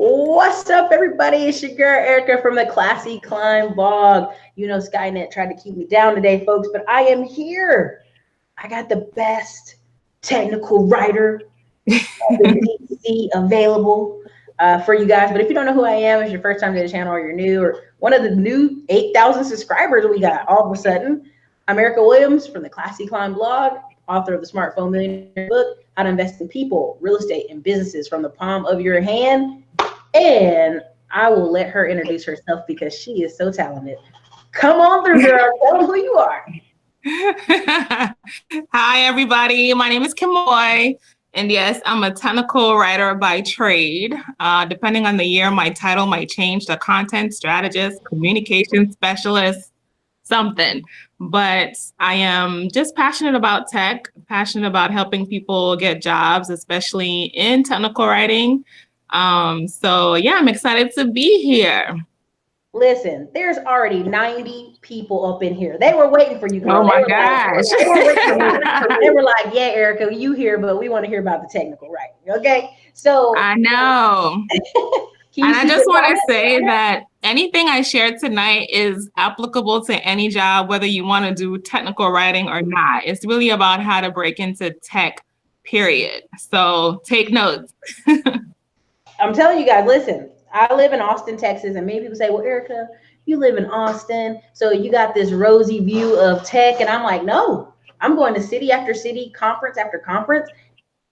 What's up, everybody? It's your girl Ericka from the CLASSYIT blog. You know, Skynet tried to keep me down today, folks, but I am here. I got the best technical writer DC available for you guys. But if you don't know who I am, it's your first time to the channel, or you're new, or one of the new 8,000 subscribers we got all of a sudden, I'm Ericka Williams from the CLASSYIT blog, author of the Smartphone Millionaire book, How to Invest in People, Real Estate, and Businesses from the Palm of Your Hand. And I will let her introduce herself because she is so talented. Come on through, girl. Tell them who you are. Hi, everybody. My name is Kimmoy. And yes, I'm a technical writer by trade. Depending on the year, my title might change to content strategist, communication specialist, something. But I am just passionate about tech, passionate about helping people get jobs, especially in technical writing. So yeah, I'm excited to be here. Listen, there's already 90 people up in here. They were waiting for you, girl. Oh my gosh. They were like, yeah, Ericka, you here, but we want to hear about the technical writing. Okay. So I know. And I just want to say that anything I shared tonight is applicable to any job, whether you want to do technical writing or not. It's really about how to break into tech, period. So take notes. I'm telling you guys, listen, I live in Austin, Texas, and many people say, well, Ericka, you live in Austin, so you got this rosy view of tech. And I'm like, no, I'm going to city after city, conference after conference.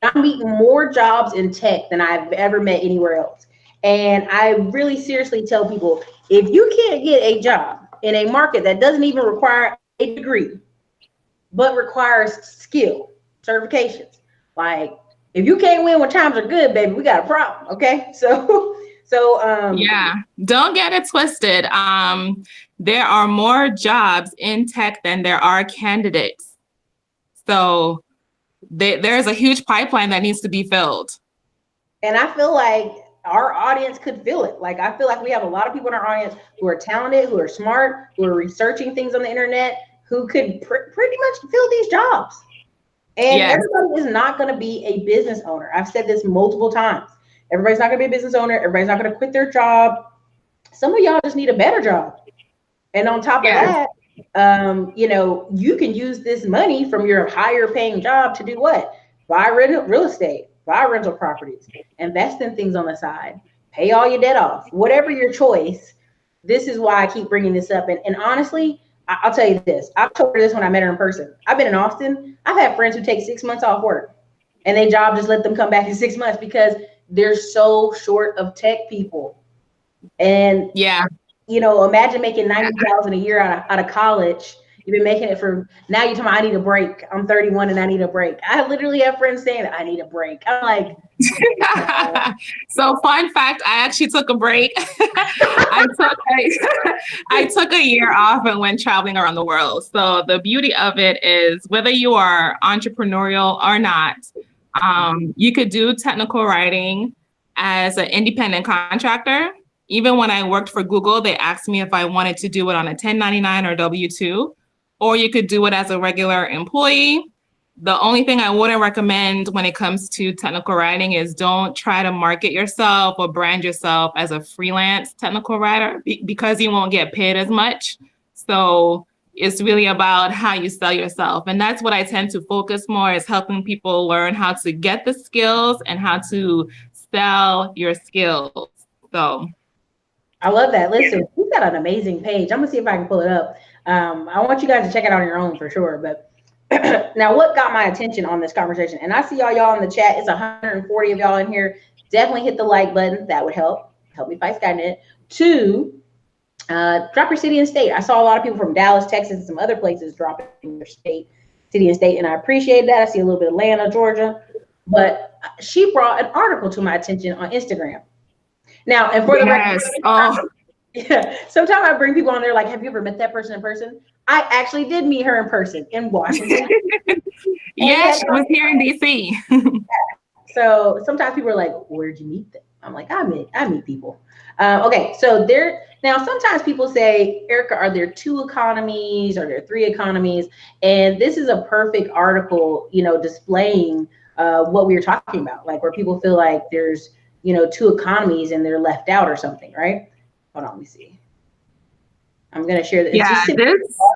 I'm meeting more jobs in tech than I've ever met anywhere else. And I really seriously tell people, if you can't get a job in a market that doesn't even require a degree, but requires skill, certifications, like if you can't win when times are good, baby, we got a problem. Okay. So yeah, don't get it twisted. There are more jobs in tech than there are candidates. So there's a huge pipeline that needs to be filled. And I feel like our audience could fill it. Like, I feel like we have a lot of people in our audience who are talented, who are smart, who are researching things on the internet, who could pretty much fill these jobs. And yes, everybody is not going to be a business owner. I've said this multiple times. Everybody's not going to be a business owner. Everybody's not going to quit their job. Some of y'all just need a better job. And on top of that, you know, you can use this money from your higher paying job to do what? Buy real estate, buy rental properties, invest in things on the side, pay all your debt off, whatever your choice. This is why I keep bringing this up. And honestly, I'll tell you this. I told her this when I met her in person. I've been in Austin. I've had friends who take 6 months off work and their job just let them come back in 6 months because they're so short of tech people. And yeah, you know, imagine making $90,000 a year out of college. You've been making it for, now you're talking about, I need a break. I'm 31 and I need a break. I literally have friends saying that I need a break. I'm like, so fun fact, I actually took a break. I took a year off and went traveling around the world. So the beauty of it is, whether you are entrepreneurial or not, you could do technical writing as an independent contractor. Even when I worked for Google, they asked me if I wanted to do it on a 1099 or W-2, or you could do it as a regular employee. The only thing I wouldn't recommend when it comes to technical writing is don't try to market yourself or brand yourself as a freelance technical writer because you won't get paid as much. So it's really about how you sell yourself. And that's what I tend to focus more, is helping people learn how to get the skills and how to sell your skills. So I love that. Listen, we've got an amazing page. I'm gonna see if I can pull it up. I want you guys to check it out on your own for sure. But now, what got my attention on this conversation, and I see all y'all in the chat, it's 140 of y'all in here. Definitely hit the like button. That would help me fight Skynet. 2, drop your city and state. I saw a lot of people from Dallas, Texas, and some other places dropping their city and state, and I appreciate that. I see a little bit of Atlanta, Georgia, but she brought an article to my attention on Instagram. Now, and for the record, yeah, sometimes I bring people on there like, have you ever met that person in person? I actually did meet her in person in Washington. Yeah, she was here in DC. So sometimes people are like, where'd you meet them? I'm like, I meet people. Okay, so now sometimes people say, Ericka, are there 2 economies? Are there 3 economies? And this is a perfect article, you know, displaying what we were talking about, like where people feel like there's you know, two economies and they're left out or something, right? Hold on, let me see. I'm going to share this. Yeah,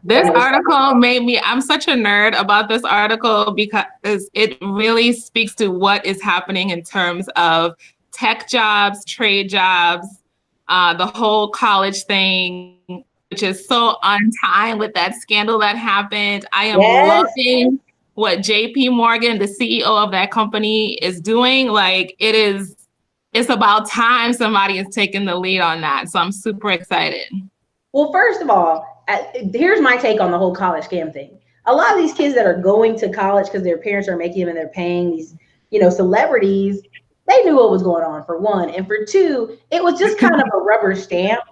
this article made me, I'm such a nerd about this article because it really speaks to what is happening in terms of tech jobs, trade jobs, the whole college thing, which is so on time with that scandal that happened. I am loving what JP Morgan, the CEO of that company, is doing. Like, it's about time somebody is taking the lead on that. So I'm super excited. Well, first of all, here's my take on the whole college scam thing. A lot of these kids that are going to college because their parents are making them and they're paying these, you know, celebrities, they knew what was going on, for one. And for two, it was just kind of a rubber stamp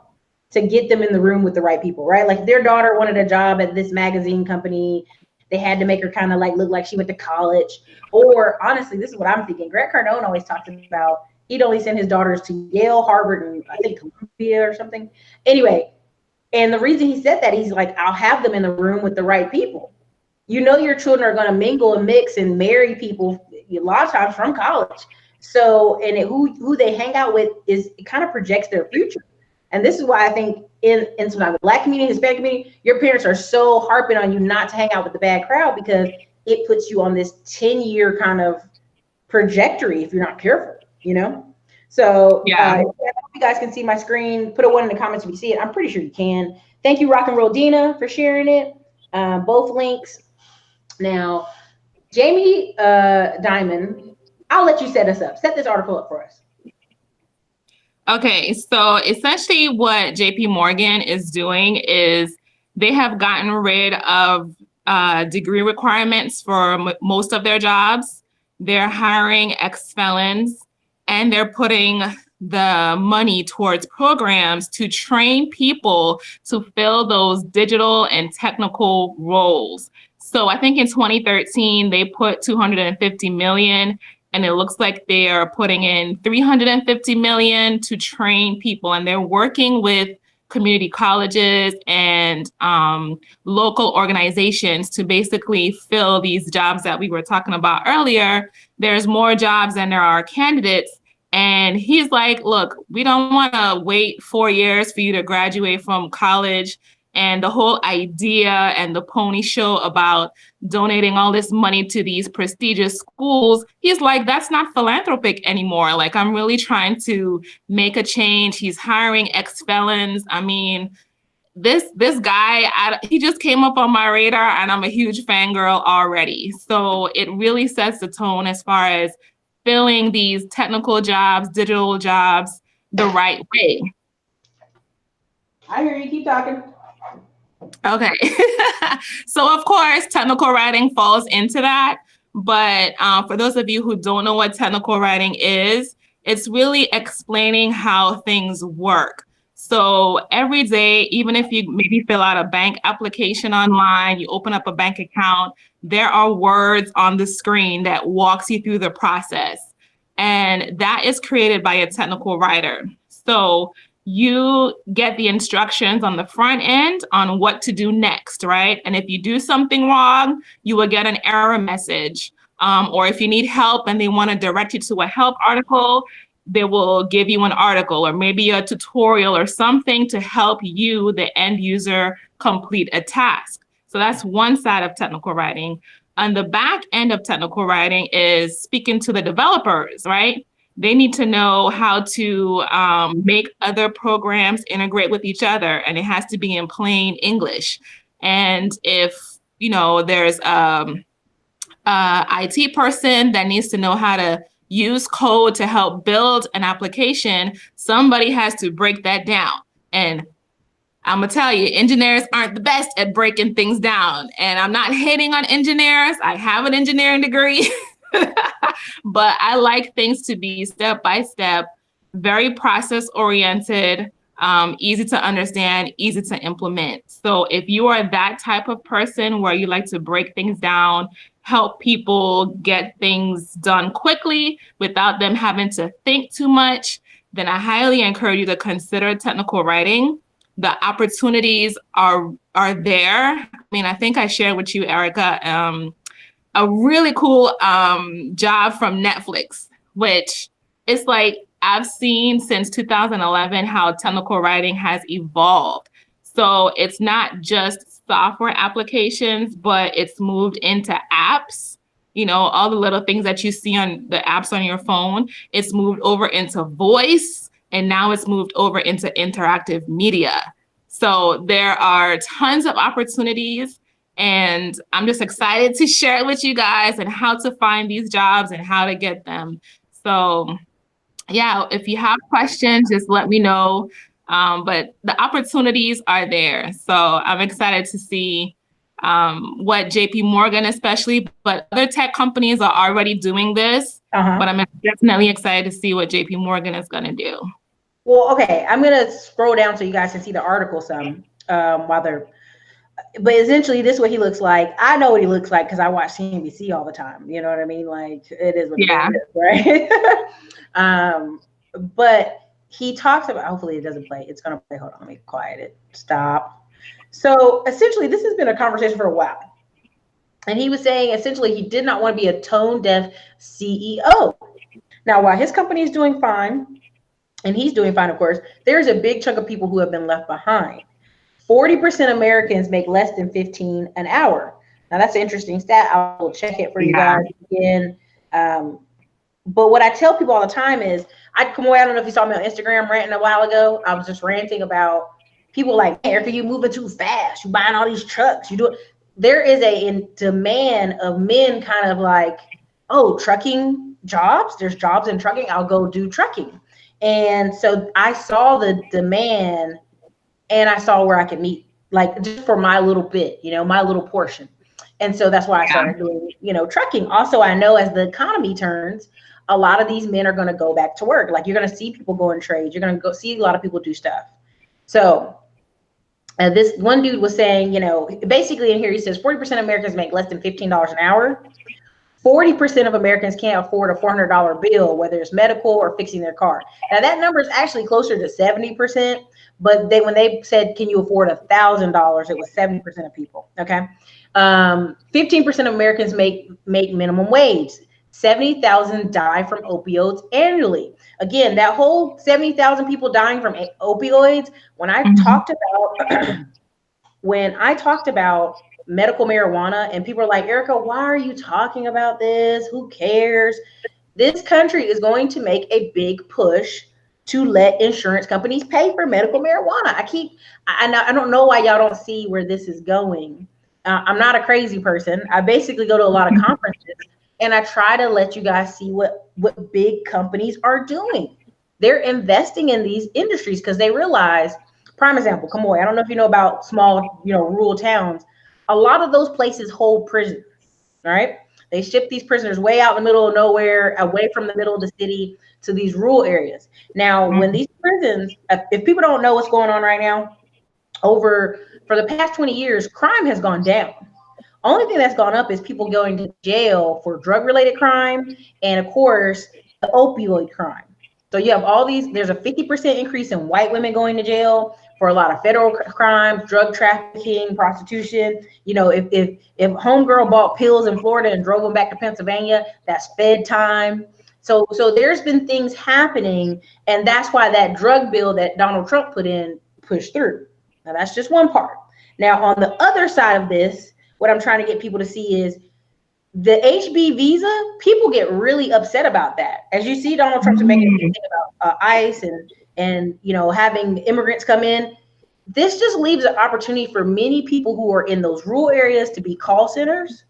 to get them in the room with the right people, right? Like their daughter wanted a job at this magazine company. They had to make her kind of like look like she went to college. Or honestly, this is what I'm thinking. Grant Cardone always talks about he'd only send his daughters to Yale, Harvard, and I think Columbia or something. Anyway, and the reason he said that, he's like, I'll have them in the room with the right people. You know, your children are going to mingle and mix and marry people a lot of times from college. So, and who they hang out with it kind of projects their future. And this is why I think in sometimes the Black community, Hispanic community, your parents are so harping on you not to hang out with the bad crowd, because it puts you on this 10-year kind of trajectory if you're not careful, you know? So I hope you guys can see my screen. Put a 1 in the comments if you see it. I'm pretty sure you can. Thank you, Rock and Roll Dina, for sharing it. Both links. Now, Jamie Dimon, I'll let you set us up. Set this article up for us. Okay, so essentially what JP Morgan is doing is they have gotten rid of degree requirements for most of their jobs. They're hiring ex-felons, and they're putting the money towards programs to train people to fill those digital and technical roles. So I think in 2013, they put 250 million, and it looks like they are putting in 350 million to train people. And they're working with community colleges and local organizations to basically fill these jobs that we were talking about earlier. There's more jobs than there are candidates. And he's like, look, we don't want to wait 4 years for you to graduate from college. And the whole idea and the pony show about donating all this money to these prestigious schools, he's like, that's not philanthropic anymore. Like, I'm really trying to make a change. He's hiring ex-felons. I mean, this guy, he just came up on my radar, and I'm a huge fangirl already. So it really sets the tone as far as filling these technical jobs, digital jobs, the right way. I hear you. Keep talking. Okay. So of course, technical writing falls into that. But for those of you who don't know what technical writing is, it's really explaining how things work. So every day, even if you maybe fill out a bank application online, you open up a bank account, there are words on the screen that walks you through the process. And that is created by a technical writer. So you get the instructions on the front end on what to do next, right? And if you do something wrong, you will get an error message. Or if you need help and they want to direct you to a help article, they will give you an article or maybe a tutorial or something to help you, the end user, complete a task. So that's one side of technical writing. On the back end of technical writing is speaking to the developers, right? They need to know how to make other programs integrate with each other, and it has to be in plain English. And if, you know, there's a IT person that needs to know how to use code to help build an application, somebody has to break that down. And I'm gonna tell you, engineers aren't the best at breaking things down. And I'm not hating on engineers. I have an engineering degree. But I like things to be step by step, very process oriented, easy to understand, easy to implement. So if you are that type of person where you like to break things down, help people get things done quickly without them having to think too much, then I highly encourage you to consider technical writing. The opportunities are there. I mean, I think I shared with you, Ericka, a really cool job from Netflix, which is like I've seen since 2011 how technical writing has evolved. So it's not just software applications, but it's moved into apps. You know, all the little things that you see on the apps on your phone, it's moved over into voice, and now it's moved over into interactive media. So there are tons of opportunities, and I'm just excited to share it with you guys and how to find these jobs and how to get them. So yeah, if you have questions, just let me know. But the opportunities are there. So I'm excited to see what JP Morgan especially, but other tech companies are already doing this. But I'm definitely excited to see what JP Morgan is going to do. Well, okay, I'm going to scroll down so you guys can see the article some while they're, but essentially this is what he looks like. I know what he looks like because I watch CNBC all the time. You know what I mean? Like, it is what it is, right? But he talks about, hopefully it doesn't play. It's going to play. Hold on, let me quiet it. Stop. So essentially this has been a conversation for a while. And he was saying essentially he did not want to be a tone deaf CEO. Now, while his company is doing fine, and he's doing fine, of course, there's a big chunk of people who have been left behind. 40% Americans make less than 15 an hour. Now that's an interesting stat. I will check it for you guys again. But what I tell people all the time is, Kimmoy, I don't know if you saw me on Instagram ranting a while ago. I was just ranting about people like, Ericka, you moving too fast. You buying all these trucks. You do it. There is a demand of men kind of like, oh, trucking jobs. There's jobs in trucking. I'll go do trucking. And so I saw the demand, and I saw where I could meet, like just for my little bit, you know, my little portion. And so that's why I started doing, you know, trucking. Also, I know as the economy turns, a lot of these men are going to go back to work. Like, you're going to see people go in trades. You're going to go see a lot of people do stuff. So this one dude was saying, you know, basically in here, he says 40% of Americans make less than $15 an hour. 40% of Americans can't afford a $400 bill, whether it's medical or fixing their car. Now that number is actually closer to 70%, but when they said, can you afford $1,000, it was 70% of people, okay? 15% of Americans make minimum wage. 70,000 die from opioids annually. Again, that whole 70,000 people dying from opioids, when I talked about medical marijuana, and people are like, Ericka, why are you talking about this? Who cares? This country is going to make a big push to let insurance companies pay for medical marijuana. I don't know why y'all don't see where this is going. I'm not a crazy person. I basically go to a lot of conferences, and I try to let you guys see what big companies are doing. They're investing in these industries because they realize, prime example, Kimmoy, I don't know if you know about small, you know, rural towns. A lot of those places hold prisons, right? They ship these prisoners way out in the middle of nowhere, away from the middle of the city to these rural areas. Now, when these prisons, if people don't know what's going on right now, for the past 20 years, crime has gone down. Only thing that's gone up is people going to jail for drug-related crime and, of course, the opioid crime. So you have all these, there's a 50% increase in white women going to jail for a lot of federal crimes, drug trafficking, prostitution. You know, if homegirl bought pills in Florida and drove them back to Pennsylvania, that's Fed time. So there's been things happening, and that's why that drug bill that Donald Trump pushed through. Now that's just one part. Now on the other side of this, what I'm trying to get people to see is the HB visa. People get really upset about that. As you see, Donald Trump's making a big thing about ICE and you know, having immigrants come in. This just leaves an opportunity for many people who are in those rural areas to be call centers.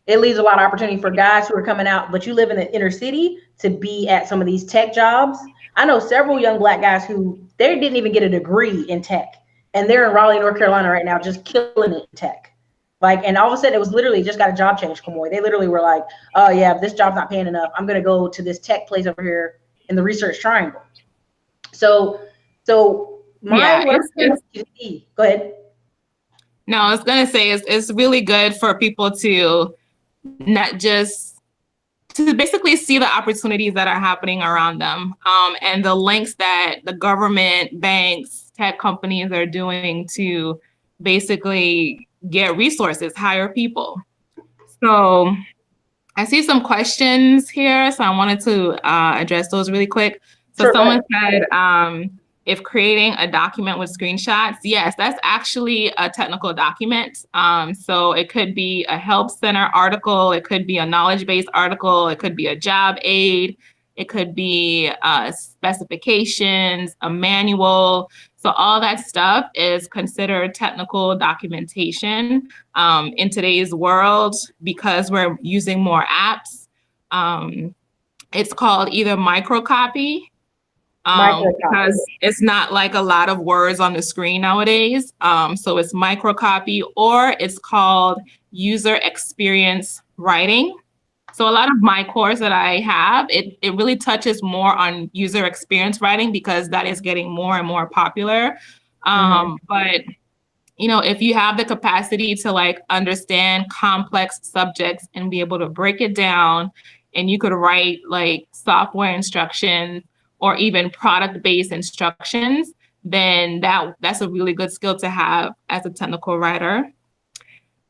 It leaves a lot of opportunity for guys who are coming out, but you live in the inner city, to be at some of these tech jobs. I know several young Black guys who they didn't even get a degree in tech, and they're in Raleigh, North Carolina right now, just killing it in tech. Like, and all of a sudden it was literally just got a job change, Kimmoy. They literally were like, oh yeah, if this job's not paying enough, I'm going to go to this tech place over here in the Research Triangle. So go ahead. No, I was going to say it's really good for people to not just to basically see the opportunities that are happening around them, and the links that the government, banks, tech companies are doing to basically get resources, hire people. So I see some questions here, so I wanted to address those really quick. So someone said, if creating a document with screenshots, yes, that's actually a technical document. So it could be a help center article, it could be a knowledge-based article, it could be a job aid, it could be specifications, a manual. So all that stuff is considered technical documentation. In today's world, because we're using more apps, it's called either microcopy, because it's not like a lot of words on the screen nowadays. So it's microcopy, or it's called user experience writing. So a lot of my course that I have, it really touches more on user experience writing because that is getting more and more popular. But you know, if you have the capacity to like understand complex subjects and be able to break it down, and you could write like software instructions or even product-based instructions, then that's a really good skill to have as a technical writer.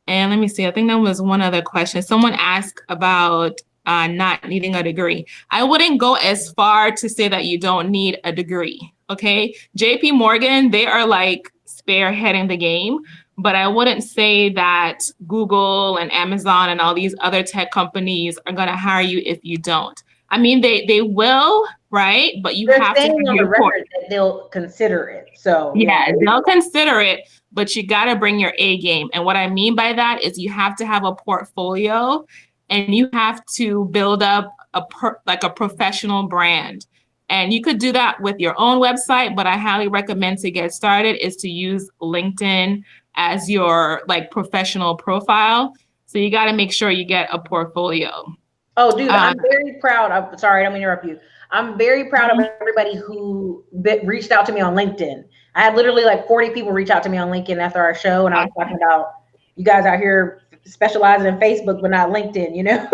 And let me see, I think that was one other question. Someone asked about not needing a degree. I wouldn't go as far to say that you don't need a degree, okay? JP Morgan, they are like spearheading the game, but I wouldn't say that Google and Amazon and all these other tech companies are gonna hire you if you don't. I mean, they will, right? But you have to have on the record that they'll consider it. So yeah, they'll consider it, but you got to bring your A game. And what I mean by that is you have to have a portfolio, and you have to build up like a professional brand. And you could do that with your own website, but I highly recommend to get started is to use LinkedIn as your like professional profile. So you got to make sure you get a portfolio. Oh, dude, I'm very proud of, sorry, I don't mean to interrupt you. I'm very proud of everybody who reached out to me on LinkedIn. I had literally like 40 people reach out to me on LinkedIn after our show, and I was talking about you guys out here specializing in Facebook, but not LinkedIn, you know?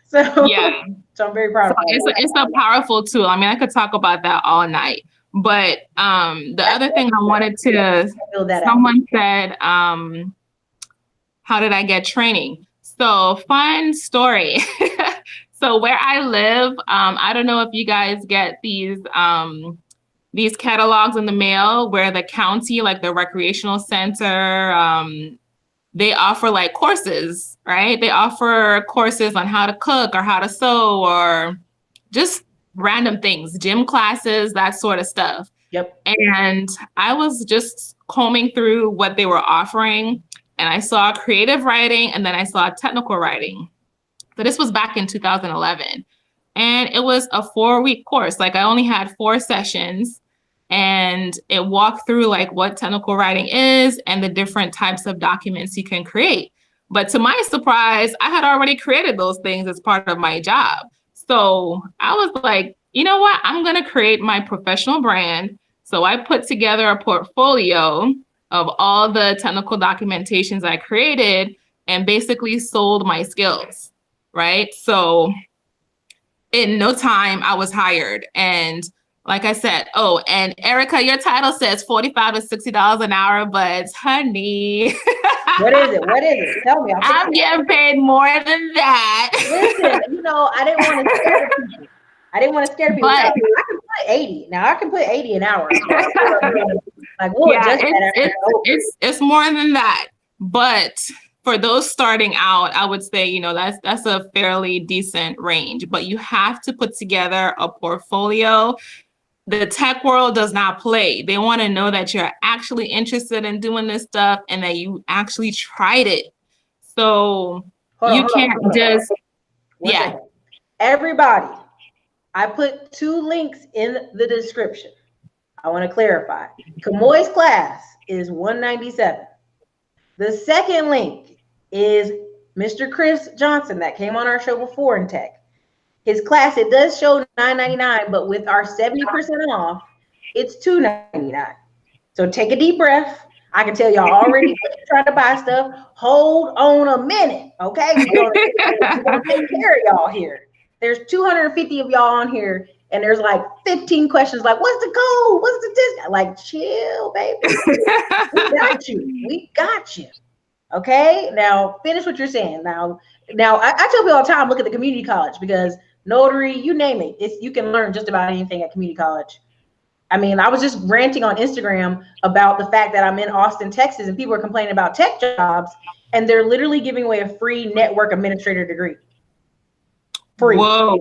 So yeah, so I'm very proud of it. It's a powerful tool. I mean, I could talk about that all night. But the other thing I wanted to, someone said, how did I get training? So fun story. So where I live, I don't know if you guys get these catalogs in the mail where the county, like the recreational center, they offer like courses, right? They offer courses on how to cook or how to sew or just random things, gym classes, that sort of stuff. Yep. And I was just combing through what they were offering, and I saw creative writing, and then I saw technical writing. So this was back in 2011. And it was a 4-week course. Like I only had 4 sessions, and it walked through like what technical writing is and the different types of documents you can create. But to my surprise, I had already created those things as part of my job. So I was like, you know what? I'm going to create my professional brand. So I put together a portfolio of all the technical documentations I created and basically sold my skills, right? So in no time, I was hired. And like I said, oh, and Ericka, your title says $45 to $60 an hour, but honey. What is it? What is it? Tell me. I'm getting paid more than that. Listen, you know, I didn't want to scare people. I didn't want to scare people. I can put 80. Now I can put 80 an hour. Like, we'll adjust that. It's more than that. But for those starting out, I would say, you know, that's a fairly decent range. But you have to put together a portfolio. The tech world does not play. They want to know that you're actually interested in doing this stuff and that you actually tried it. So you can't just, yeah. Everybody, I put 2 links in the description. I want to clarify. Kimmoy's class is $197. The second link is Mr. Chris Johnson that came on our show before in tech. His class, it does show $9.99, but with our 70% off, it's $2.99. So take a deep breath. I can tell y'all already trying to buy stuff. Hold on a minute, okay? We're gonna take care of y'all here. There's 250 of y'all on here, and there's like 15 questions like, what's the code? What's the discount? Like, chill, baby. We got you. We got you. Okay? Now, finish what you're saying. Now I tell people all the time, look at the community college, because notary, you name it. You can learn just about anything at community college. I mean, I was just ranting on Instagram about the fact that I'm in Austin, Texas, and people are complaining about tech jobs, and they're literally giving away a free network administrator degree. Free. Whoa.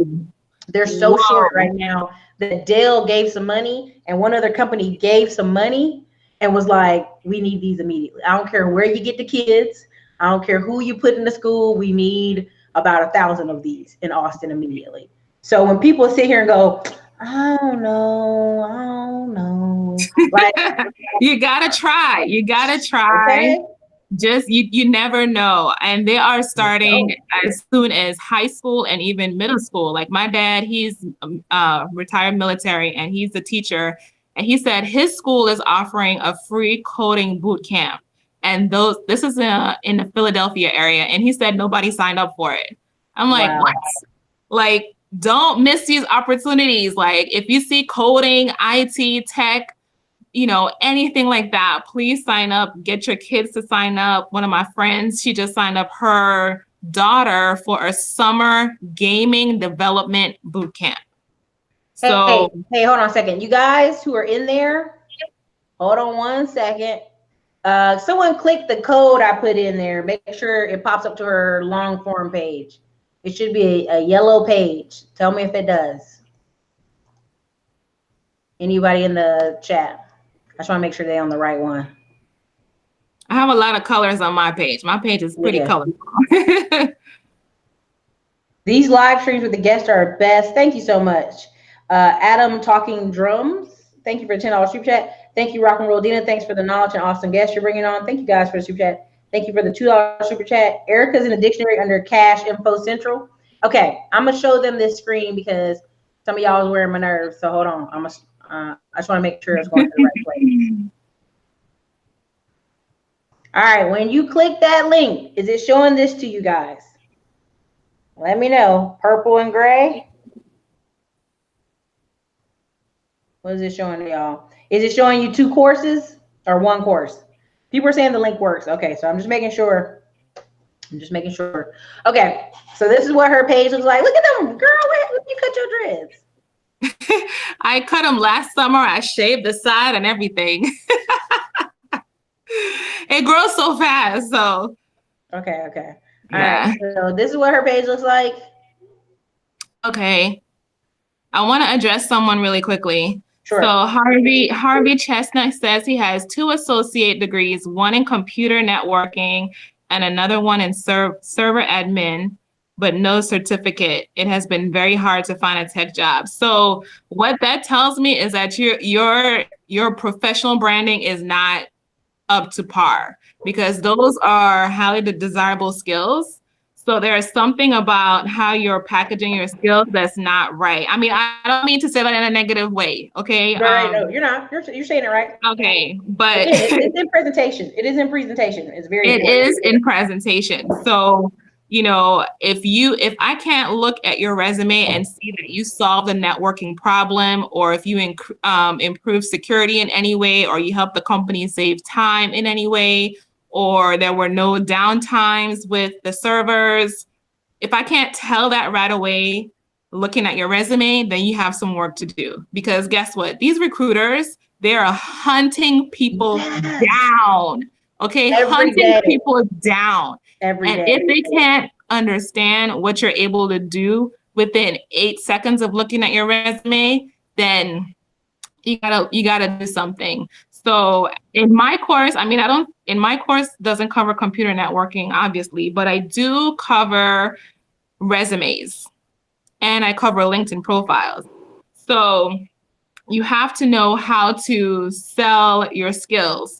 They're so short right now that Dell gave some money and one other company gave some money and was like, we need these immediately. I don't care where you get the kids. I don't care who you put in the school. We need about 1,000 of these in Austin immediately. So when people sit here and go, I don't know. Like, you gotta try. Okay. Just you never know. And they are starting as soon as high school and even middle school. Like my dad, he's retired military and he's a teacher. And he said his school is offering a free coding boot camp. And this is in the Philadelphia area. And he said nobody signed up for it. I'm like, what? Like, don't miss these opportunities. Like if you see coding, IT, tech, anything like that, please sign up, get your kids to sign up. One of my friends, she just signed up her daughter for a summer gaming development boot camp. So hey, hold on a second. You guys who are in there, hold on one second. Someone click the code I put in there. Make sure it pops up to her long form page. It should be a yellow page. Tell me if it does. Anybody in the chat? I just want to make sure they're on the right one. I have a lot of colors on my page. My page is pretty colorful. These live streams with the guests are best. Thank you so much. Adam Talking Drums. Thank you for the $10 super chat. Thank you, Rock and Roll Dina. Thanks for the knowledge and awesome guests you're bringing on. Thank you guys for the super chat. Thank you for the $2 super chat. Ericka's in the dictionary under Cash Info Central. Okay, I'm gonna show them this screen because some of y'all is wearing my nerves. So hold on. I just want to make sure it's going to the right place. All right, when you click that link, is it showing this to you guys? Let me know. Purple and gray. What is it showing to y'all? Is it showing you 2 courses or 1 course? People are saying the link works. Okay, so I'm just making sure. Okay, so this is what her page looks like. Look at them, girl. Where you cut your dreads? I cut them last summer. I shaved the side and everything. It grows so fast. So okay. All right. So this is what her page looks like. Okay. I want to address someone really quickly. Sure. So Harvey Chestnut says he has 2 associate degrees, one in computer networking and another one in server admin, but no certificate. It has been very hard to find a tech job. So what that tells me is that your professional branding is not up to par, because those are highly desirable skills. So there is something about how you're packaging your skills that's not right. I mean, I don't mean to say that in a negative way, okay? Right, no, you're not. You're saying it right. Okay, but it's in presentation. It is in presentation. It's very important. It is in presentation. So, if I can't look at your resume and see that you solved a networking problem, or if you improve security in any way, or you help the company save time in any way, or there were no downtimes with the servers, if I can't tell that right away, looking at your resume, then you have some work to do. Because guess what? These recruiters, they are hunting people down. Okay, hunting people down. And if they can't understand what you're able to do within 8 seconds of looking at your resume, then you gotta do something. So in my course, my course doesn't cover computer networking, obviously, but I do cover resumes and I cover LinkedIn profiles. So you have to know how to sell your skills.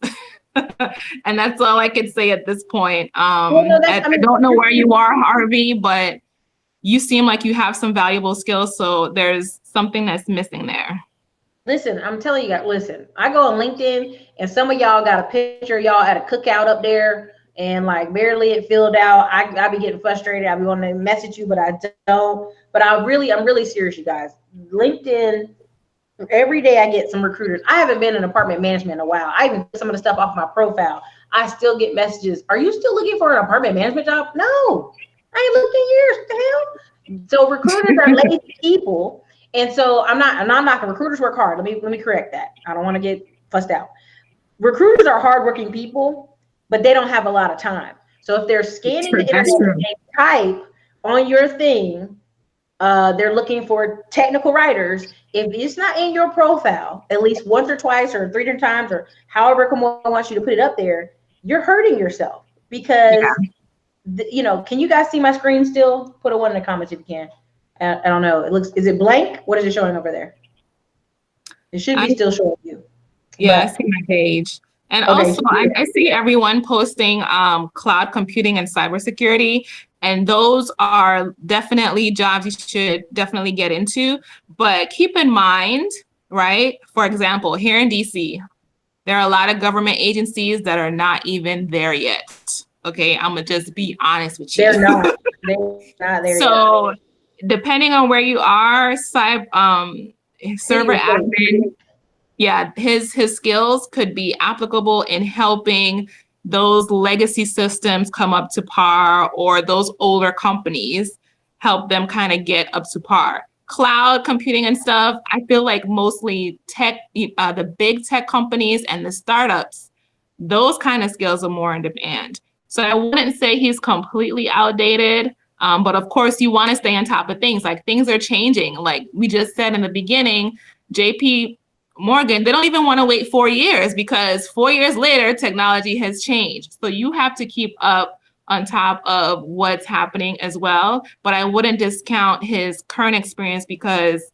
And that's all I can say at this point. I don't know where you are, Harvey, but you seem like you have some valuable skills. So there's something that's missing there. Listen, I'm telling you guys, listen, I go on LinkedIn and some of y'all got a picture of y'all at a cookout up there and like barely it filled out. I be getting frustrated. I be wanting to message you, but I don't. But I'm really serious, you guys. LinkedIn, every day I get some recruiters. I haven't been in apartment management in a while. I even put some of the stuff off my profile. I still get messages. Are you still looking for an apartment management job? No, I ain't looked in years. What the hell? So recruiters are lazy people. And so I'm not recruiters work hard. Let me correct that. I don't want to get fussed out. Recruiters are hardworking people, but they don't have a lot of time. So if they're scanning the internet and they type on your thing, they're looking for technical writers. If it's not in your profile at least once or twice or 3 different times or however Kimmoy wants you to put it up there, you're hurting yourself because you know, can you guys see my screen still? Put a 1 in the comments if you can. I don't know. It looks, is it blank? What is it showing over there? It should be still showing you. Yeah, I see my page. And okay, also, I see everyone posting cloud computing and cybersecurity. And those are definitely jobs you should definitely get into. But keep in mind, right? For example, here in DC, there are a lot of government agencies that are not even there yet. Okay, I'm gonna just be honest with you. They're not there so, yet. Depending on where you are, server admin, yeah, his skills could be applicable in helping those legacy systems come up to par, or those older companies help them kind of get up to par. Cloud computing and stuff, I feel like mostly tech, the big tech companies and the startups, those kind of skills are more in demand. So I wouldn't say he's completely outdated, but of course you want to stay on top of things. Like things are changing. Like we just said in the beginning, JP Morgan, they don't even want to wait 4 years because 4 years later, technology has changed. So you have to keep up on top of what's happening as well. But I wouldn't discount his current experience because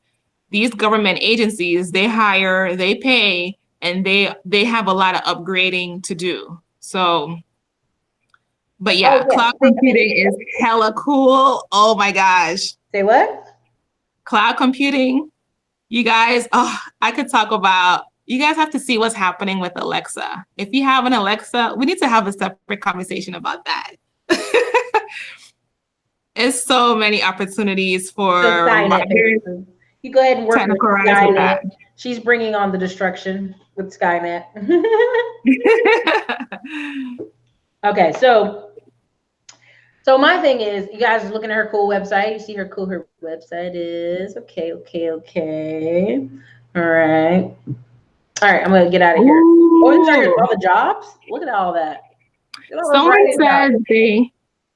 these government agencies, they hire, they pay, and they have a lot of upgrading to do. So, but yeah, cloud computing is hella cool. Oh my gosh. Say what? Cloud computing. You guys, I could talk about, you guys have to see what's happening with Alexa. If you have an Alexa, we need to have a separate conversation about that. It's so many opportunities for you go ahead and work with Skynet. She's bringing on the destruction with Skynet. Okay, so my thing is, you guys are looking at her cool website. You see her website is okay. All right, I'm gonna get out of here. All the jobs. Look at all that. Someone said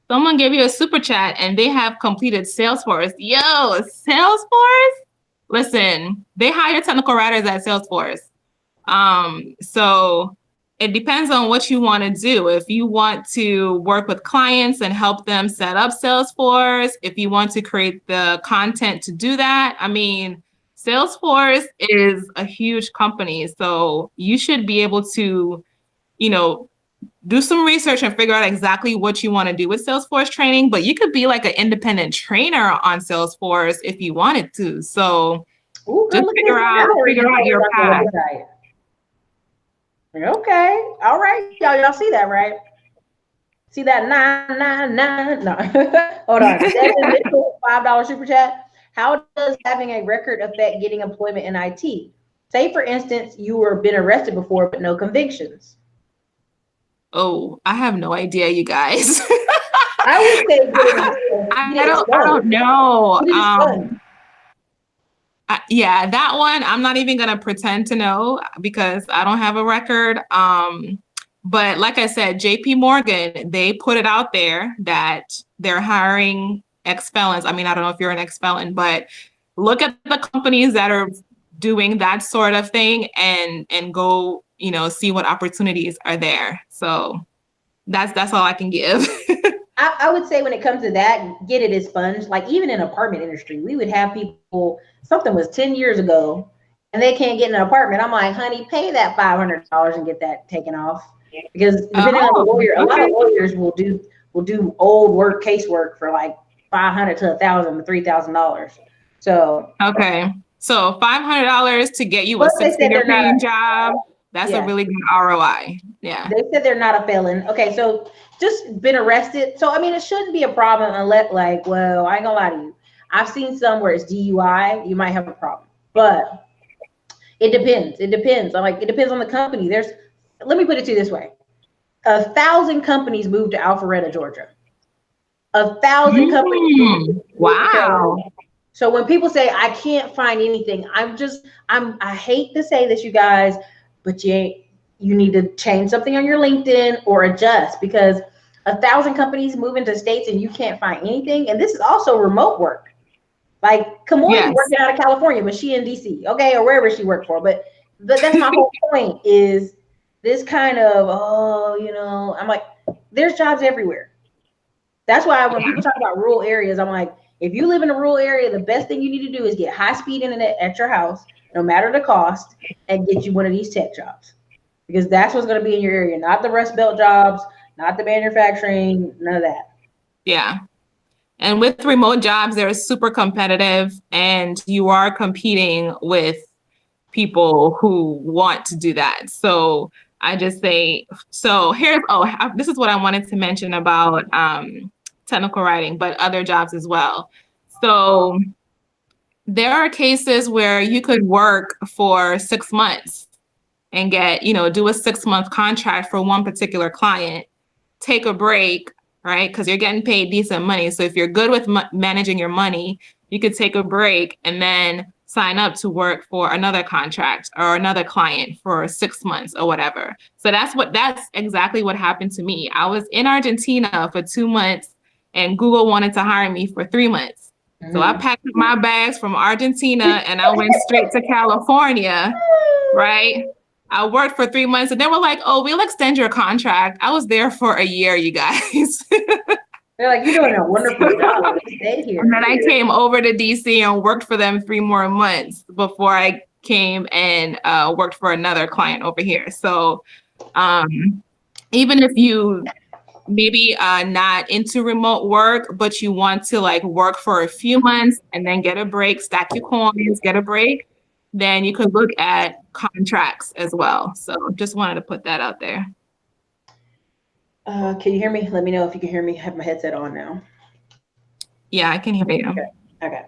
someone gave you a super chat and they have completed Salesforce. Yo, Salesforce? Listen, they hire technical writers at Salesforce. So it depends on what you want to do. If you want to work with clients and help them set up Salesforce, if you want to create the content to do that, I mean, Salesforce is a huge company. So you should be able to, do some research and figure out exactly what you want to do with Salesforce training, but you could be like an independent trainer on Salesforce if you wanted to. So just figure out your path. Okay. All right. Y'all see that, right? See that 999? No. Hold on. $5 super chat. How does having a record affect getting employment in IT? Say, for instance, you were been arrested before, but no convictions. Oh, I have no idea, you guys. I would say I don't know. Yeah, that one, I'm not even going to pretend to know because I don't have a record. But like I said, JP Morgan, they put it out there that they're hiring ex-felons. I mean, I don't know if you're an ex-felon, but look at the companies that are doing that sort of thing and go, see what opportunities are there. So that's all I can give. I would say when it comes to that, get it as sponge. Like even in apartment industry, we would have people, something was 10 years ago and they can't get an apartment. I'm like, honey, pay that $500 and get that taken off. Because depending on the lawyer, a lot of lawyers will do old work, casework for like $500 to $1,000 to $3,000. So okay. So $500 to get you a six-figure paying job. That's a really good ROI. Yeah. They said they're not a felon. Okay, so just been arrested. So I mean, it shouldn't be a problem unless, like, well, I ain't gonna lie to you. I've seen some where it's DUI. You might have a problem, but it depends. It depends. It depends on the company. Let me put it to you this way: 1,000 companies moved to Alpharetta, Georgia. 1,000 companies moved Wow. So when people say I can't find anything, I hate to say this, you guys, but you need to change something on your LinkedIn or adjust, because 1,000 companies move into states and you can't find anything. And this is also remote work. Like Kimmoy is working out of California, but she in DC, okay, or wherever she worked for. But that's my whole point, is this kind of, I'm like, there's jobs everywhere. That's why when people talk about rural areas, I'm like, if you live in a rural area, the best thing you need to do is get high-speed internet at your house, no matter the cost, and get you one of these tech jobs. Because that's what's going to be in your area, not the Rust Belt jobs, not the manufacturing, none of that. Yeah. And with remote jobs, they're super competitive, and you are competing with people who want to do that. So I just say, this is what I wanted to mention about technical writing, but other jobs as well. So there are cases where you could work for 6 months and get, do a 6-month contract for one particular client, take a break, right? Because you're getting paid decent money. So if you're good with managing your money, you could take a break and then sign up to work for another contract or another client for 6 months or whatever. So that's exactly what happened to me. I was in Argentina for 2 months and Google wanted to hire me for 3 months. Mm-hmm. So I packed up my bags from Argentina and I went straight to California, right? I worked for 3 months and they were like, oh, we'll extend your contract. I was there for a year, you guys. They're like, you're doing a wonderful job. Stay here. And then I came over to DC and worked for them 3 more months before I came and worked for another client over here. So even if you maybe not into remote work, but you want to like work for a few months and then get a break, stack your coins, get a break, then you could look at contracts as well. So just wanted to put that out there. Can you hear me? Let me know if you can hear me. I have my headset on now. Yeah, I can hear you. Okay.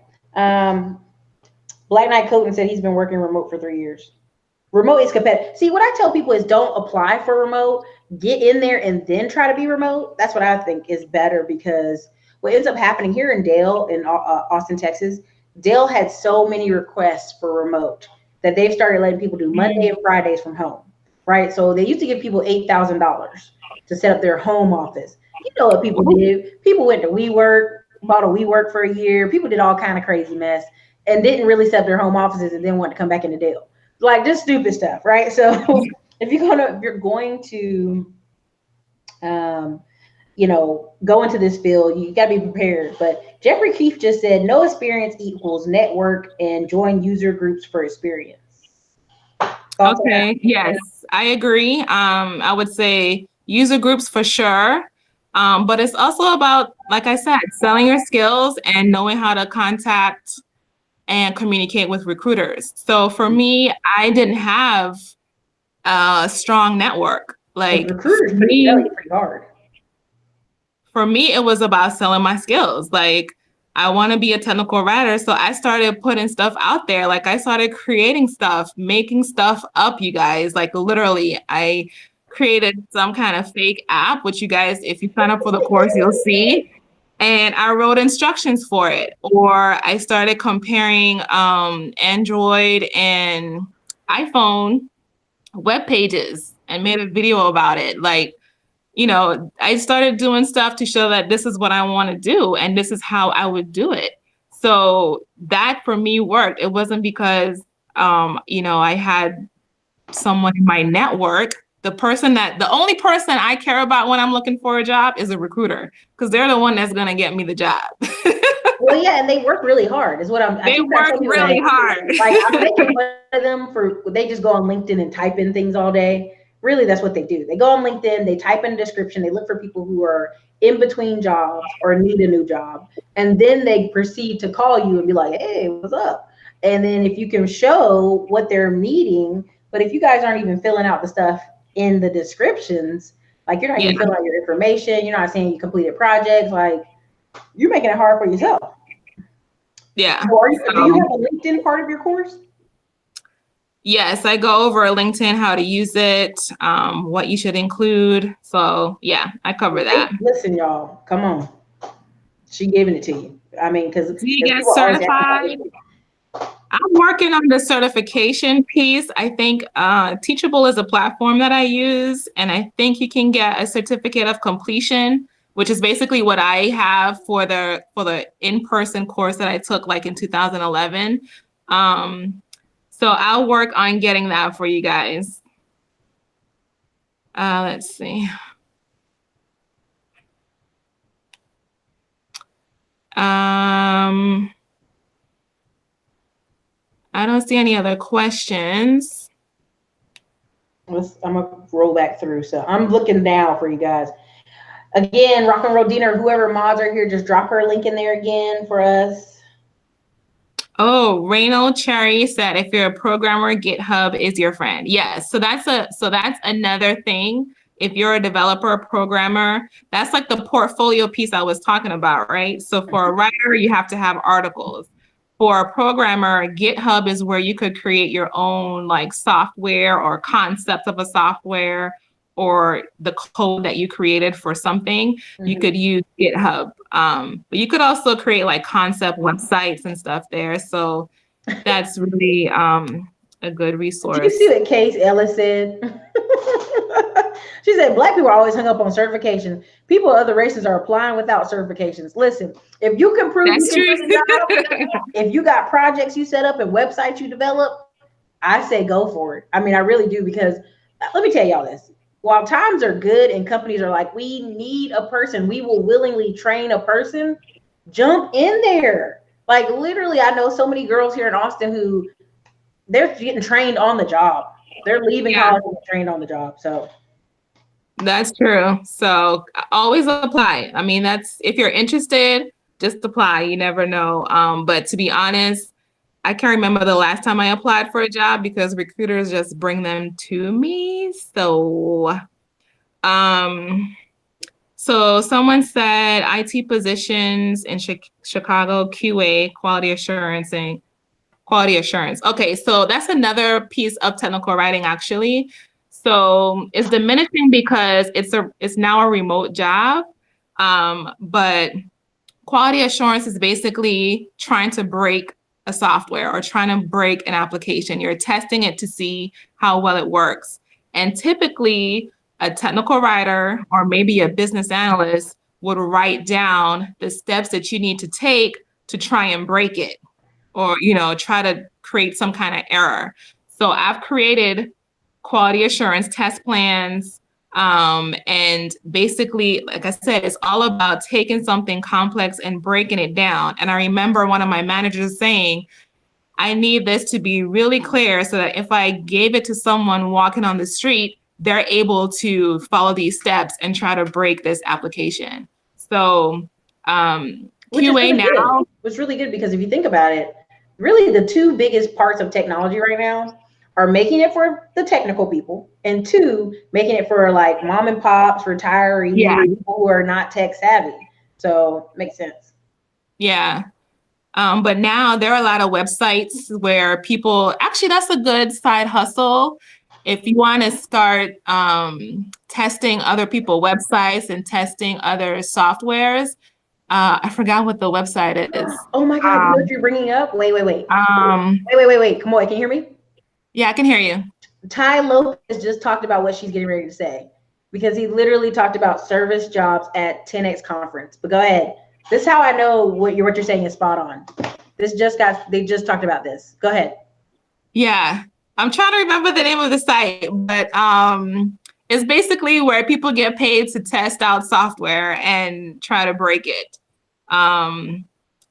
Black Knight Coating said he's been working remote for 3 years. Remote is competitive. See, what I tell people is don't apply for remote, get in there and then try to be remote. That's what I think is better, because what ends up happening here in Dale, in Austin, Texas, Dale had so many requests for remote that they've started letting people do Monday and Fridays from home, right? So they used to give people $8,000 to set up their home office. You know what people did? People went to WeWork, bought a WeWork for a year. People did all kind of crazy mess and didn't really set up their home offices and then want to come back into Dale. Like just stupid stuff, right? So if you're going to go into this field, you got to be prepared. But Jeffrey Keefe just said, no experience equals network and join user groups for experience. Okay, yes, I agree. I would say user groups for sure. But it's also about, like I said, selling your skills and knowing how to contact and communicate with recruiters. So for me, I didn't have a strong network. Like recruiters pretty hard. For me, it was about selling my skills. Like I want to be a technical writer. So I started putting stuff out there. Like I started creating stuff, making stuff up, you guys. Like literally, I created some kind of fake app, which you guys, if you sign up for the course, you'll see. And I wrote instructions for it. Or I started comparing Android and iPhone web pages and made a video about it. Like, I started doing stuff to show that this is what I want to do and this is how I would do it. So that for me worked. It wasn't because, I had someone in my network. The only person I care about when I'm looking for a job is a recruiter, because they're the one that's going to get me the job. Well, yeah, and they work really hard is what they work really hard. Like I'm making fun of them they just go on LinkedIn and type in things all day. Really, that's what they do. They go on LinkedIn, they type in a description, they look for people who are in between jobs or need a new job. And then they proceed to call you and be like, hey, what's up? And then if you can show what they're needing, but if you guys aren't even filling out the stuff in the descriptions, like you're not even filling out your information, you're not saying you completed projects, like you're making it hard for yourself. Yeah. So do you have a LinkedIn part of your course? Yes, I go over LinkedIn, how to use it, what you should include. So yeah, I cover that. Listen, y'all, come on. She giving it to you. I mean, because Do you get people always ask certified? me, I'm working on the certification piece. I think Teachable is a platform that I use, and I think you can get a certificate of completion, which is basically what I have for the in-person course that I took like in 2011. So I'll work on getting that for you guys. Let's see. I don't see any other questions. I'm gonna roll back through. So I'm looking now for you guys. Again, Rock and Roll Dina, whoever mods are here, just drop her link in there again for us. Oh, Reynold Cherry said, if you're a programmer, GitHub is your friend. Yes, so that's another thing. If you're a developer, programmer, that's like the portfolio piece I was talking about, right? So for a writer, you have to have articles. For a programmer, GitHub is where you could create your own like software or concept of a software or the code that you created for something. You could use GitHub. But you could also create like concept websites and stuff there. So that's really a good resource. Did you see what Case Ellis said? She said, Black people are always hung up on certification. People of other races are applying without certifications. Listen, if you can prove that's you can do the job, if you got projects you set up and websites you develop, I say go for it. I mean, I really do, because let me tell y'all this. While times are good and companies are like, we need a person, we will willingly train a person, jump in there. Like literally, I know so many girls here in Austin who they're getting trained on the job. They're leaving college and trained on the job. So that's true. So always apply. I mean, that's, if you're interested, just apply. You never know. But to be honest, I can't remember the last time I applied for a job because recruiters just bring them to me. So, so someone said IT positions in Chicago, QA, quality assurance, and quality assurance. Okay, so that's another piece of technical writing, actually. So it's diminishing because it's now a remote job, but quality assurance is basically trying to break a software or trying to break an application. You're testing it to see how well it works. And typically, a technical writer or maybe a business analyst would write down the steps that you need to take to try and break it, or try to create some kind of error. So I've created quality assurance test plans. And basically, like I said, it's all about taking something complex and breaking it down. And I remember one of my managers saying, I need this to be really clear so that if I gave it to someone walking on the street, they're able to follow these steps and try to break this application. So QA now. Which is really good, because if you think about it, really the two biggest parts of technology right now are making it for the technical people, and two, making it for like mom and pops, retirees, people who are not tech savvy. So makes sense. Yeah. But now there are a lot of websites where people, actually that's a good side hustle. If you want to start testing other people's websites and testing other softwares, I forgot what the website is. Oh my God, you know what you're bringing up? Wait. Wait. Kimmoy, can you hear me? Yeah, I can hear you. Ty Lopez just talked about what she's getting ready to say, because he literally talked about service jobs at 10X conference. But go ahead. This is how I know what you're saying is spot on. They just talked about this. Go ahead. Yeah, I'm trying to remember the name of the site, but it's basically where people get paid to test out software and try to break it.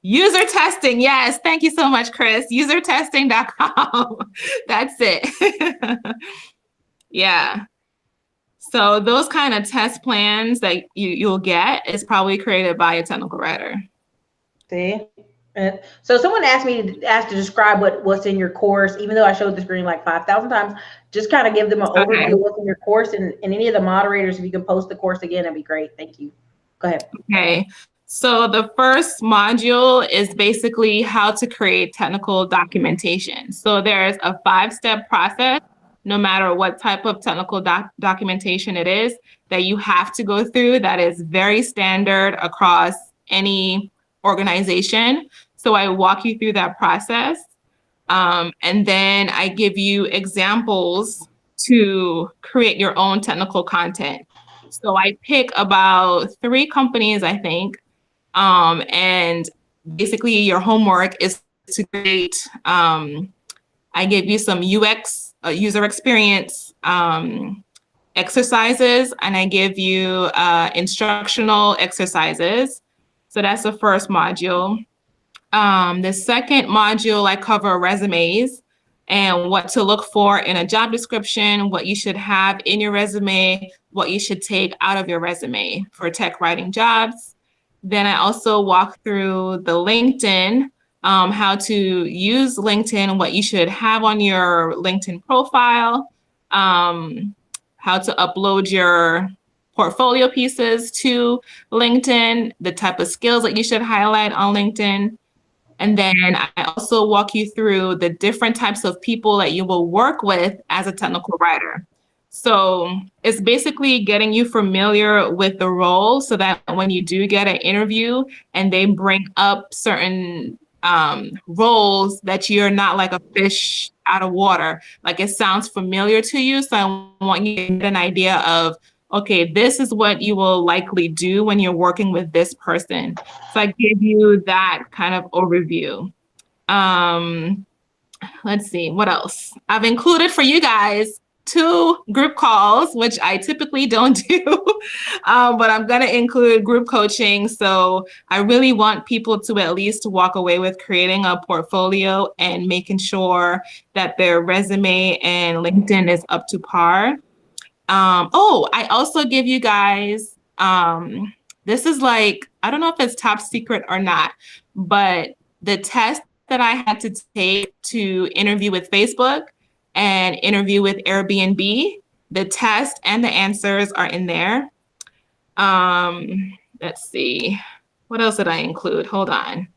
User testing. Yes. Thank you so much, Chris. Usertesting.com. That's it. Yeah. So those kind of test plans that you'll get is probably created by a technical writer. See? So someone asked me to describe what's in your course, even though I showed the screen like 5,000 times. Just kind of give them an overview of what's in your course, and any of the moderators, if you can post the course again, that'd be great. Thank you. Go ahead. Okay. So the first module is basically how to create technical documentation. So there's a 5-step process, no matter what type of technical documentation it is, that you have to go through, that is very standard across any organization. So I walk you through that process. And then I give you examples to create your own technical content. So I pick about 3 companies, I think. And basically your homework is to create, I give you some UX, user experience exercises, and I give you instructional exercises. So that's the first module. The second module, I cover resumes and what to look for in a job description, what you should have in your resume, what you should take out of your resume for tech writing jobs. Then I also walk through the LinkedIn, how to use LinkedIn, what you should have on your LinkedIn profile, how to upload your portfolio pieces to LinkedIn, the type of skills that you should highlight on LinkedIn. And then I also walk you through the different types of people that you will work with as a technical writer. So it's basically getting you familiar with the role so that when you do get an interview and they bring up certain roles, that you're not like a fish out of water. Like it sounds familiar to you. So I want you to get an idea of, okay, this is what you will likely do when you're working with this person. So I give you that kind of overview. Let's see, what else? I've included for you guys 2 group calls, which I typically don't do, but I'm going to include group coaching. So I really want people to at least walk away with creating a portfolio and making sure that their resume and LinkedIn is up to par. I also give you guys, this is like, I don't know if it's top secret or not, but the test that I had to take to interview with Facebook and interview with Airbnb, the test and the answers are in there. Let's see, what else did I include? Hold on.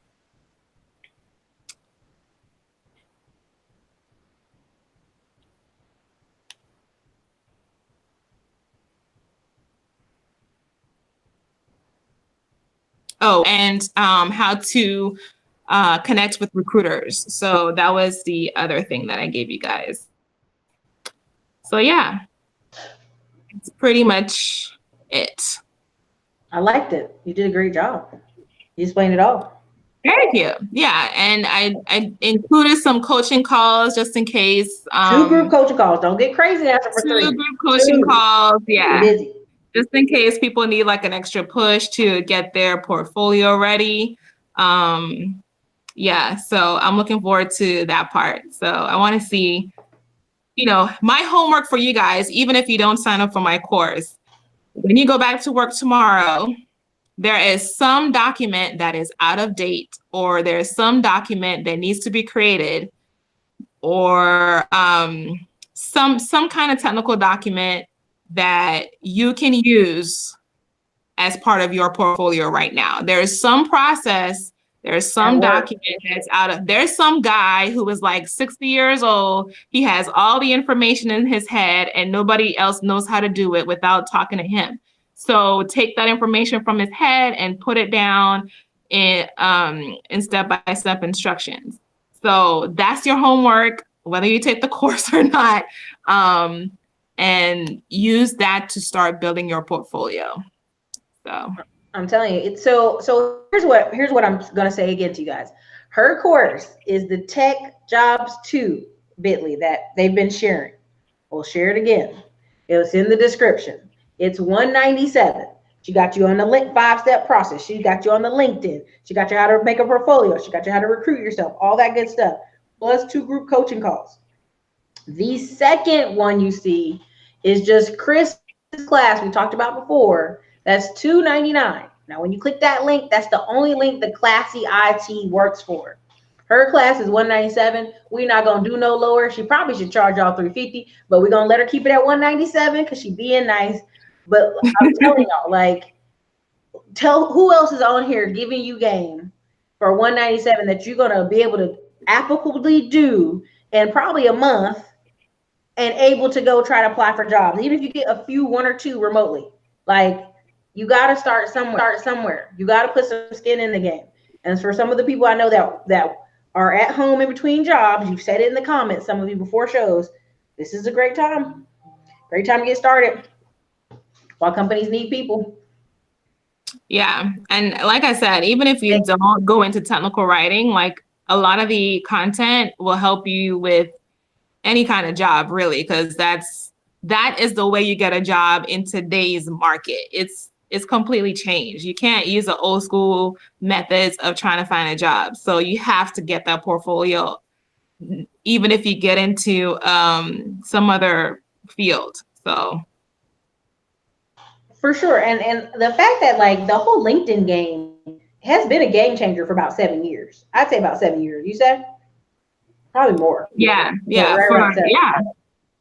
Oh, and how to connect with recruiters. So that was the other thing that I gave you guys. So yeah, it's pretty much it. I liked it. You did a great job. You explained it all. Thank you. Yeah, and I included some coaching calls just in case. 2 group coaching calls. Don't get crazy after for 3. 2 group coaching calls. Yeah. Busy. Just in case people need like an extra push to get their portfolio ready. Yeah, so I'm looking forward to that part. So I want to see, my homework for you guys, even if you don't sign up for my course, when you go back to work tomorrow, there is some document that is out of date, or there's some document that needs to be created, or some kind of technical document that you can use as part of your portfolio right now. There's some process, there's some document that's there's some guy who is like 60 years old. He has all the information in his head and nobody else knows how to do it without talking to him. So take that information from his head and put it down in step-by-step instructions. So that's your homework, whether you take the course or not, and use that to start building your portfolio. So I'm telling you, it's so here's what I'm gonna say again to you guys. Her course is the Tech Jobs 2 bit.ly that they've been sharing. We'll share it again. It was in the description. It's $197. She got you on the 5-step process. She got you on the LinkedIn. She got you how to make a portfolio. She got you how to recruit yourself, all that good stuff, plus 2 group coaching calls. The second one you see is just Chris's class we talked about before. That's $299. Now, when you click that link, that's the only link the CLASSYIT works for. Her class is $197. We're not gonna do no lower. She probably should charge y'all $350, but we're gonna let her keep it at $197 because she being nice. But I'm telling y'all, like, tell who else is on here giving you game for $197 that you're gonna be able to applicably do in probably a month and able to go try to apply for jobs, even if you get a few, 1 or 2 remotely. Like, you got to start somewhere. You got to put some skin in the game. And for some of the people I know that are at home in between jobs, you've said it in the comments, some of you before shows, this is a great time. Great time to get started while companies need people. Yeah. And like I said, even if you don't go into technical writing, like a lot of the content will help you with any kind of job, really, because that is the way you get a job in today's market. It's completely changed. You can't use the old school methods of trying to find a job. So you have to get that portfolio, even if you get into some other field. So for sure. And the fact that like the whole LinkedIn game has been a game changer for about 7 years. I'd say about 7 years. You said? Probably more. Yeah. Right,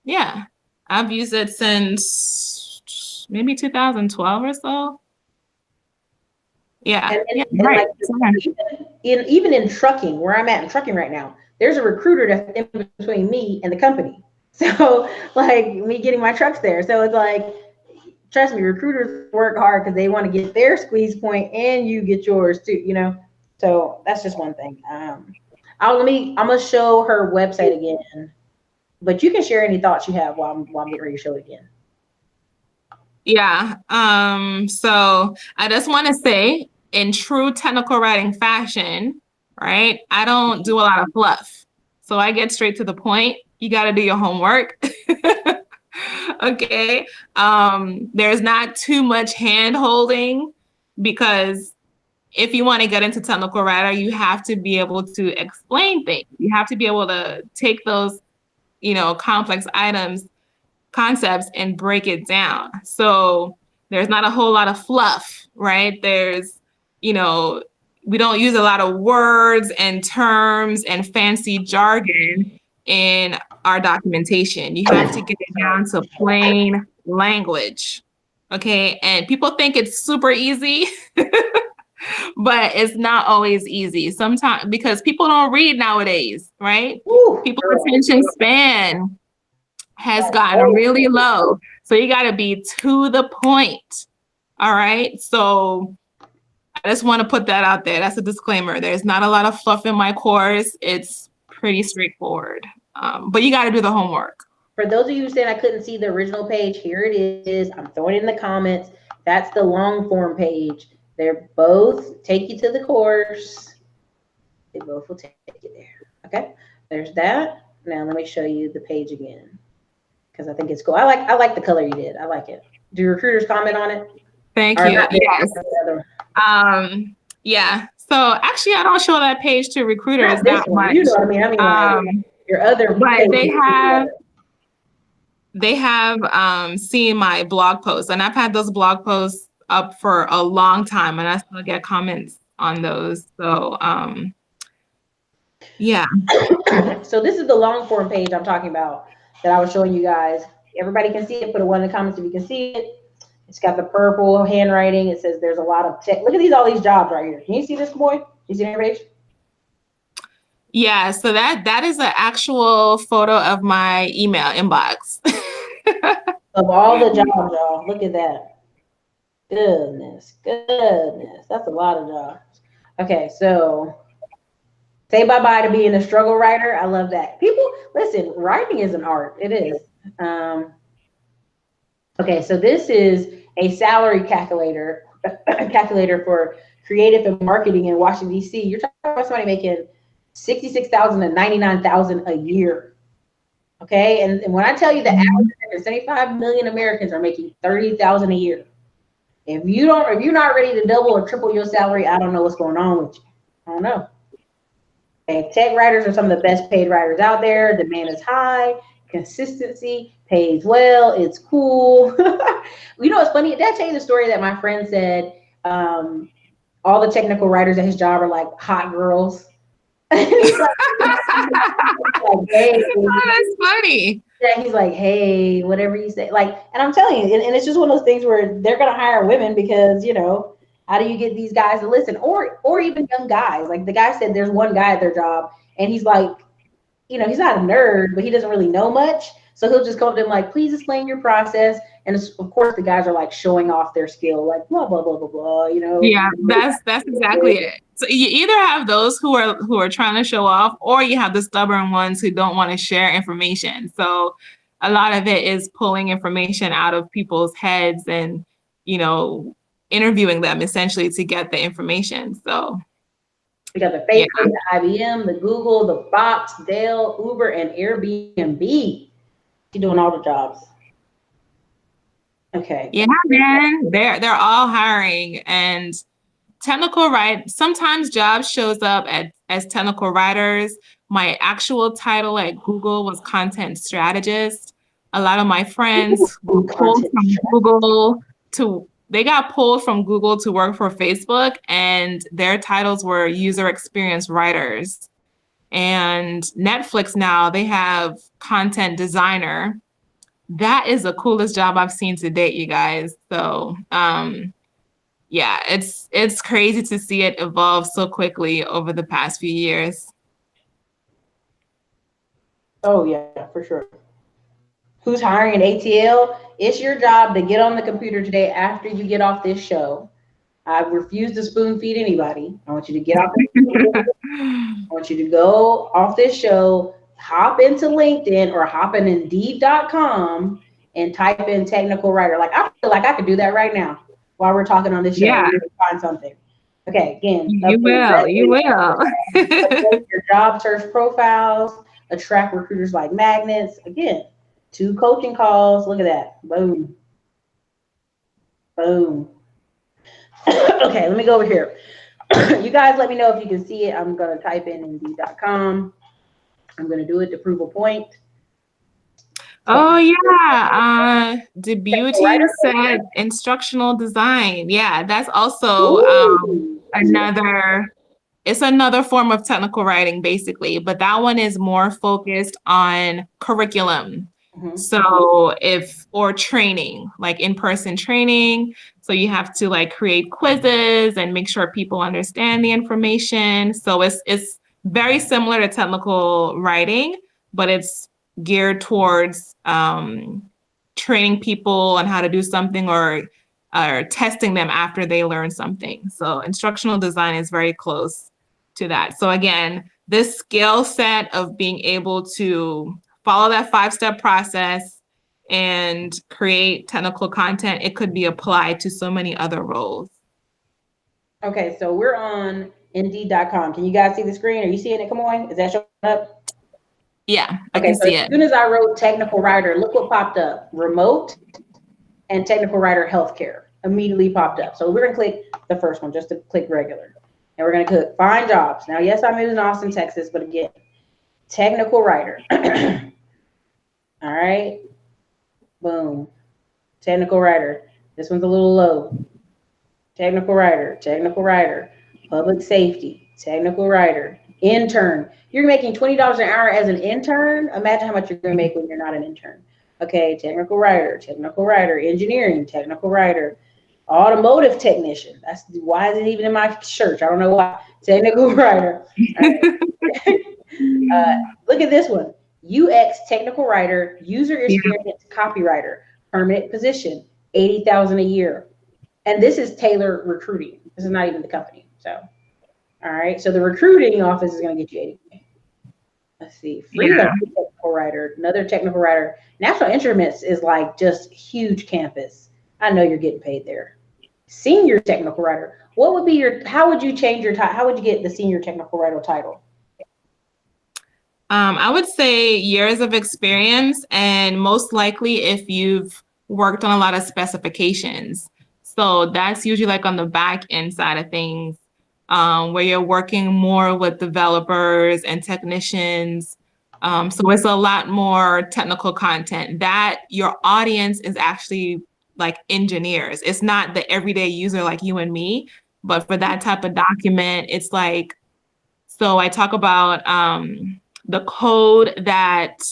yeah. I've used it since maybe 2012 or so. Yeah. Right. Like, even in trucking, where I'm at in trucking right now, there's a recruiter that's in between me and the company. So like me getting my trucks there. So it's like, trust me, recruiters work hard because they want to get their squeeze point and you get yours too, you know? So that's just one thing. I'm gonna show her website again, but you can share any thoughts you have while I'm getting ready to show it again. Yeah. So I just want to say, in true technical writing fashion, right? I don't do a lot of fluff. So I get straight to the point. You got to do your homework. Okay. There's not too much hand holding, because if you want to get into technical writer, you have to be able to explain things. You have to be able to take those, complex concepts and break it down. So there's not a whole lot of fluff, right? There's, we don't use a lot of words and terms and fancy jargon in our documentation. You have to get it down to plain language. Okay. And people think it's super easy, but it's not always easy sometimes, because people don't read nowadays, right? People's attention span has gotten really low. So you got to be to the point. All right. So I just want to put that out there. That's a disclaimer. There's not a lot of fluff in my course. It's pretty straightforward. But you got to do the homework. For those of you who said I couldn't see the original page, here it is. I'm throwing it in the comments. That's the long form page. They're both take you to the course. They both will take you there. Okay. There's that. Now let me show you the page again, because I think it's cool. I like the color you did. I like it. Do recruiters comment on it? Thank you. Yes. Yeah. So actually, I don't show that page to recruiters that much. You know what I mean? Like your other. But they have seen my blog posts, and I've had those blog posts up for a long time, and I still get comments on those. So yeah. So this is the long form page I'm talking about that I was showing you guys. Everybody can see it. Put a 1 in the comments if you can see it. It's got the purple handwriting. It says there's a lot of tech. Look at all these jobs right here. Can you see this, boy? You see your page? Yeah. So that is an actual photo of my email inbox. Of all the jobs, y'all. Look at that. Goodness. That's a lot of jobs. Okay, so say bye-bye to being a struggle writer. I love that. People, listen, writing is an art. It is. Okay, so this is a salary calculator for creative and marketing in Washington, D.C. You're talking about somebody making $66,000 to $99,000 a year. Okay, and when I tell you the average 75 million Americans are making $30,000 a year. If you're not ready to double or triple your salary, I don't know what's going on with you. I don't know. Okay, tech writers are some of the best paid writers out there. Demand is high. Consistency, pays well. It's cool. You know, it's funny. Did I tell you the story that my friend said all the technical writers at his job are like hot girls? And he's like, hey. Oh, that's funny. Yeah, he's like, hey, whatever you say. Like, and I'm telling you, and it's just one of those things where they're gonna hire women because, how do you get these guys to listen? Or even young guys. Like the guy said there's one guy at their job and he's like, he's not a nerd, but he doesn't really know much. So he'll just come up to him like, please explain your process. And of course the guys are like showing off their skill, like blah, blah, blah, blah, blah, Yeah, that's exactly it. So you either have those who are trying to show off, or you have the stubborn ones who don't want to share information. So a lot of it is pulling information out of people's heads and, you know, interviewing them essentially to get the information. So we got the Facebook, the IBM, the Google, the Fox, Dell, Uber, and Airbnb. You're doing all the jobs. Okay. Yeah, man. They're all hiring, and sometimes jobs shows up as technical writers. My actual title at Google was content strategist. A lot of my friends they got pulled from Google to work for Facebook, and their titles were user experience writers. And Netflix now, they have content designer. That is the coolest job I've seen to date, you guys. So yeah, it's crazy to see it evolve so quickly over the past few years. Oh yeah, for sure. Who's hiring an ATL? It's your job to get on the computer today after you get off this show. I refuse to spoon feed anybody. I want you to get off this computer. I want you to go off this show, hop into LinkedIn or hop in Indeed.com and type in technical writer. Like, I feel like I could do that right now while we're talking on this show. Yeah. Find something. Okay, again. You will. Update your job search profiles, attract recruiters like magnets. Again, 2 coaching calls. Look at that. Boom. Boom. Okay, let me go over here. You guys let me know if you can see it. I'm going to type in Indeed.com. I'm going to do it to prove a point. Oh, yeah. The beauty said instructional design. Yeah, that's also another form of technical writing, basically. But that one is more focused on curriculum. Mm-hmm. So or training, like in-person training. So you have to like create quizzes and make sure people understand the information. So it's very similar to technical writing, but it's geared towards training people on how to do something or testing them after they learn something. So instructional design is very close to that. So again, this skill set of being able to follow that 5-step process and create technical content, it could be applied to so many other roles. Okay, so we're on Indeed.com. Can you guys see the screen? Are you seeing it, Kimmoy? Is that showing up? Yeah, I can see it. As soon as I wrote technical writer, look what popped up. Remote and technical writer healthcare immediately popped up. So we're going to click the first one, just to click regular. And we're going to click find jobs. Now, yes, I'm in Austin, Texas, but again, technical writer. All right. Boom. Technical writer. This one's a little low. Technical writer, public safety, technical writer, intern. You're making $20 an hour as an intern. Imagine how much you're going to make when you're not an intern. Okay, technical writer, engineering, technical writer, automotive technician. That's why is it even in my church? I don't know why. Technical writer. Look at this one. UX technical writer, user experience copywriter, permanent position, $80,000 a year. And this is Taylor Recruiting. This is not even the company. So, all right. So the recruiting office is going to get you 80K. Let's see. Freelance technical writer, another technical writer. National Instruments is like just huge campus. I know you're getting paid there. Senior technical writer. What would be how would you change your title? How would you get the senior technical writer title? I would say years of experience, and most likely if you've worked on a lot of specifications. So that's usually like on the back end side of things, where you're working more with developers and technicians. So it's a lot more technical content that your audience is actually like engineers. It's not the everyday user like you and me, but for that type of document, it's like, so I talk about the code that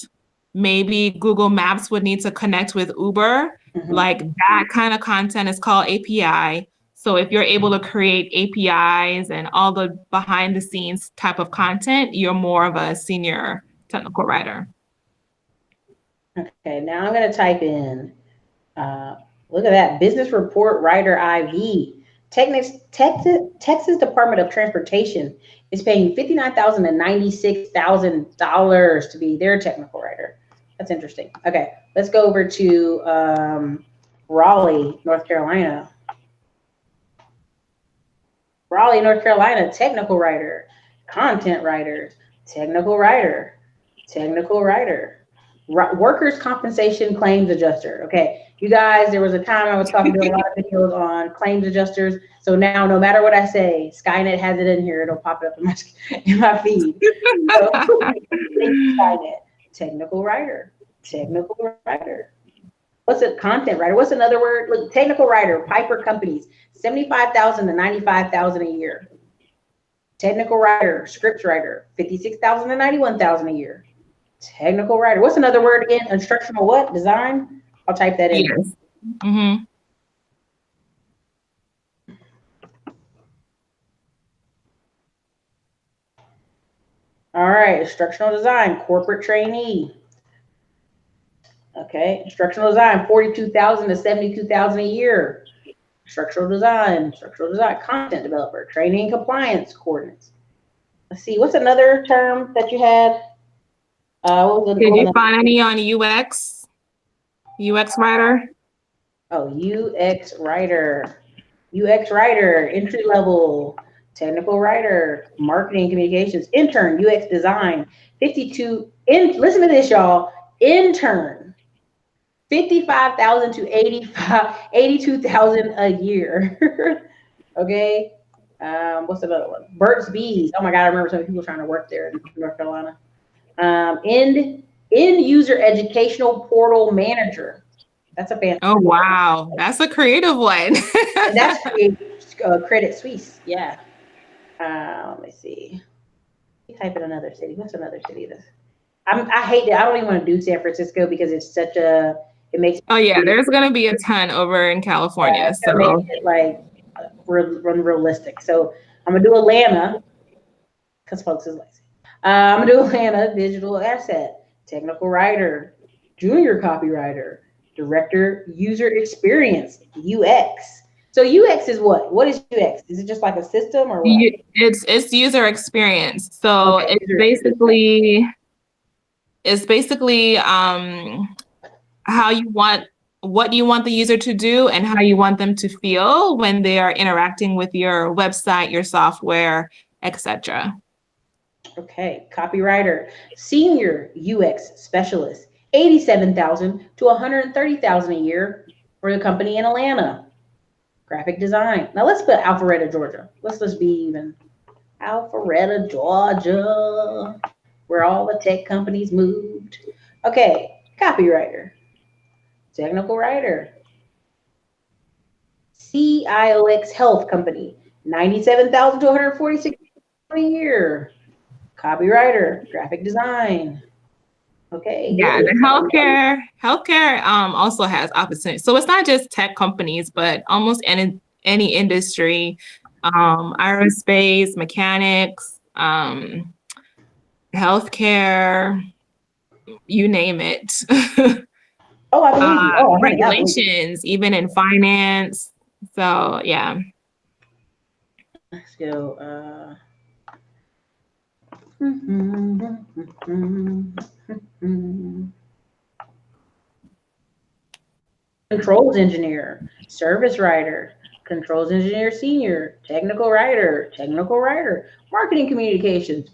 maybe Google Maps would need to connect with Uber. Mm-hmm. Like that kind of content is called API. So if you're able to create APIs and all the behind the scenes type of content, you're more of a senior technical writer. Okay, now I'm going to type in, look at that, business report writer IV, Texas Department of Transportation is paying $59,000 to $96,000 to be their technical writer. That's interesting. Okay, let's go over to Raleigh, North Carolina. Raleigh, North Carolina, technical writer, content writer, technical writer, workers' compensation claims adjuster. Okay, you guys, there was a time I was talking to a lot of videos on claims adjusters. So now, no matter what I say, Skynet has it in here. It'll pop it up in my feed. So, Skynet, technical writer. What's a content writer? What's another word? Look, technical writer, Piper Companies, $75,000 to $95,000 a year. Technical writer, scripts writer, $56,000 to $91,000 a year. Technical writer. What's another word again? Instructional what? Design? I'll type that in. Yes. Mm-hmm. All right, instructional design, corporate trainee. Okay, instructional design, $42,000 to $72,000 a year. Structural design, content developer, training compliance coordinates. Let's see, what's another term that you had? Did you find any on UX writer? Oh, UX writer, entry level, technical writer, marketing communications, intern, UX design, 52. Listen to this, y'all. Intern, 55,000 to 82,000 a year. Okay. What's another one? Burt's Bees. Oh my God, I remember some people trying to work there in North Carolina. End user educational portal manager. That's a fancy. Oh wow, that's a creative one. That's Credit Suisse. Yeah. Let me see. Type in another city. What's another city? I hate that. I don't even want to do San Francisco because it's such a. It makes. Oh yeah, there's gonna be a ton over in California. So make it like unrealistic. So I'm gonna do Atlanta because folks is lazy. I'm gonna do Atlanta, digital asset, technical writer, junior copywriter, director, user experience, UX. So UX is what? What is UX? Is it just like a system or what? It's user experience. So okay, it's basically how you want, what you want the user to do and how you want them to feel when they are interacting with your website, your software, etc. Okay, copywriter, senior UX specialist, $87,000 to $130,000 a year for the company in Atlanta. Graphic design. Now let's put Alpharetta, Georgia. Let's just be even. Alpharetta, Georgia, where all the tech companies moved. Okay, copywriter, technical writer, CIOX Health Company, $97,000 to $146,000 a year. Copywriter, graphic design. Okay. Yeah, the healthcare also has opportunities. So it's not just tech companies, but almost any industry, aerospace, mechanics, healthcare, you name it. Oh, I believe you. Oh, regulations, even in finance. So yeah. Let's go. Controls engineer, service writer, controls engineer senior, technical writer, marketing communications,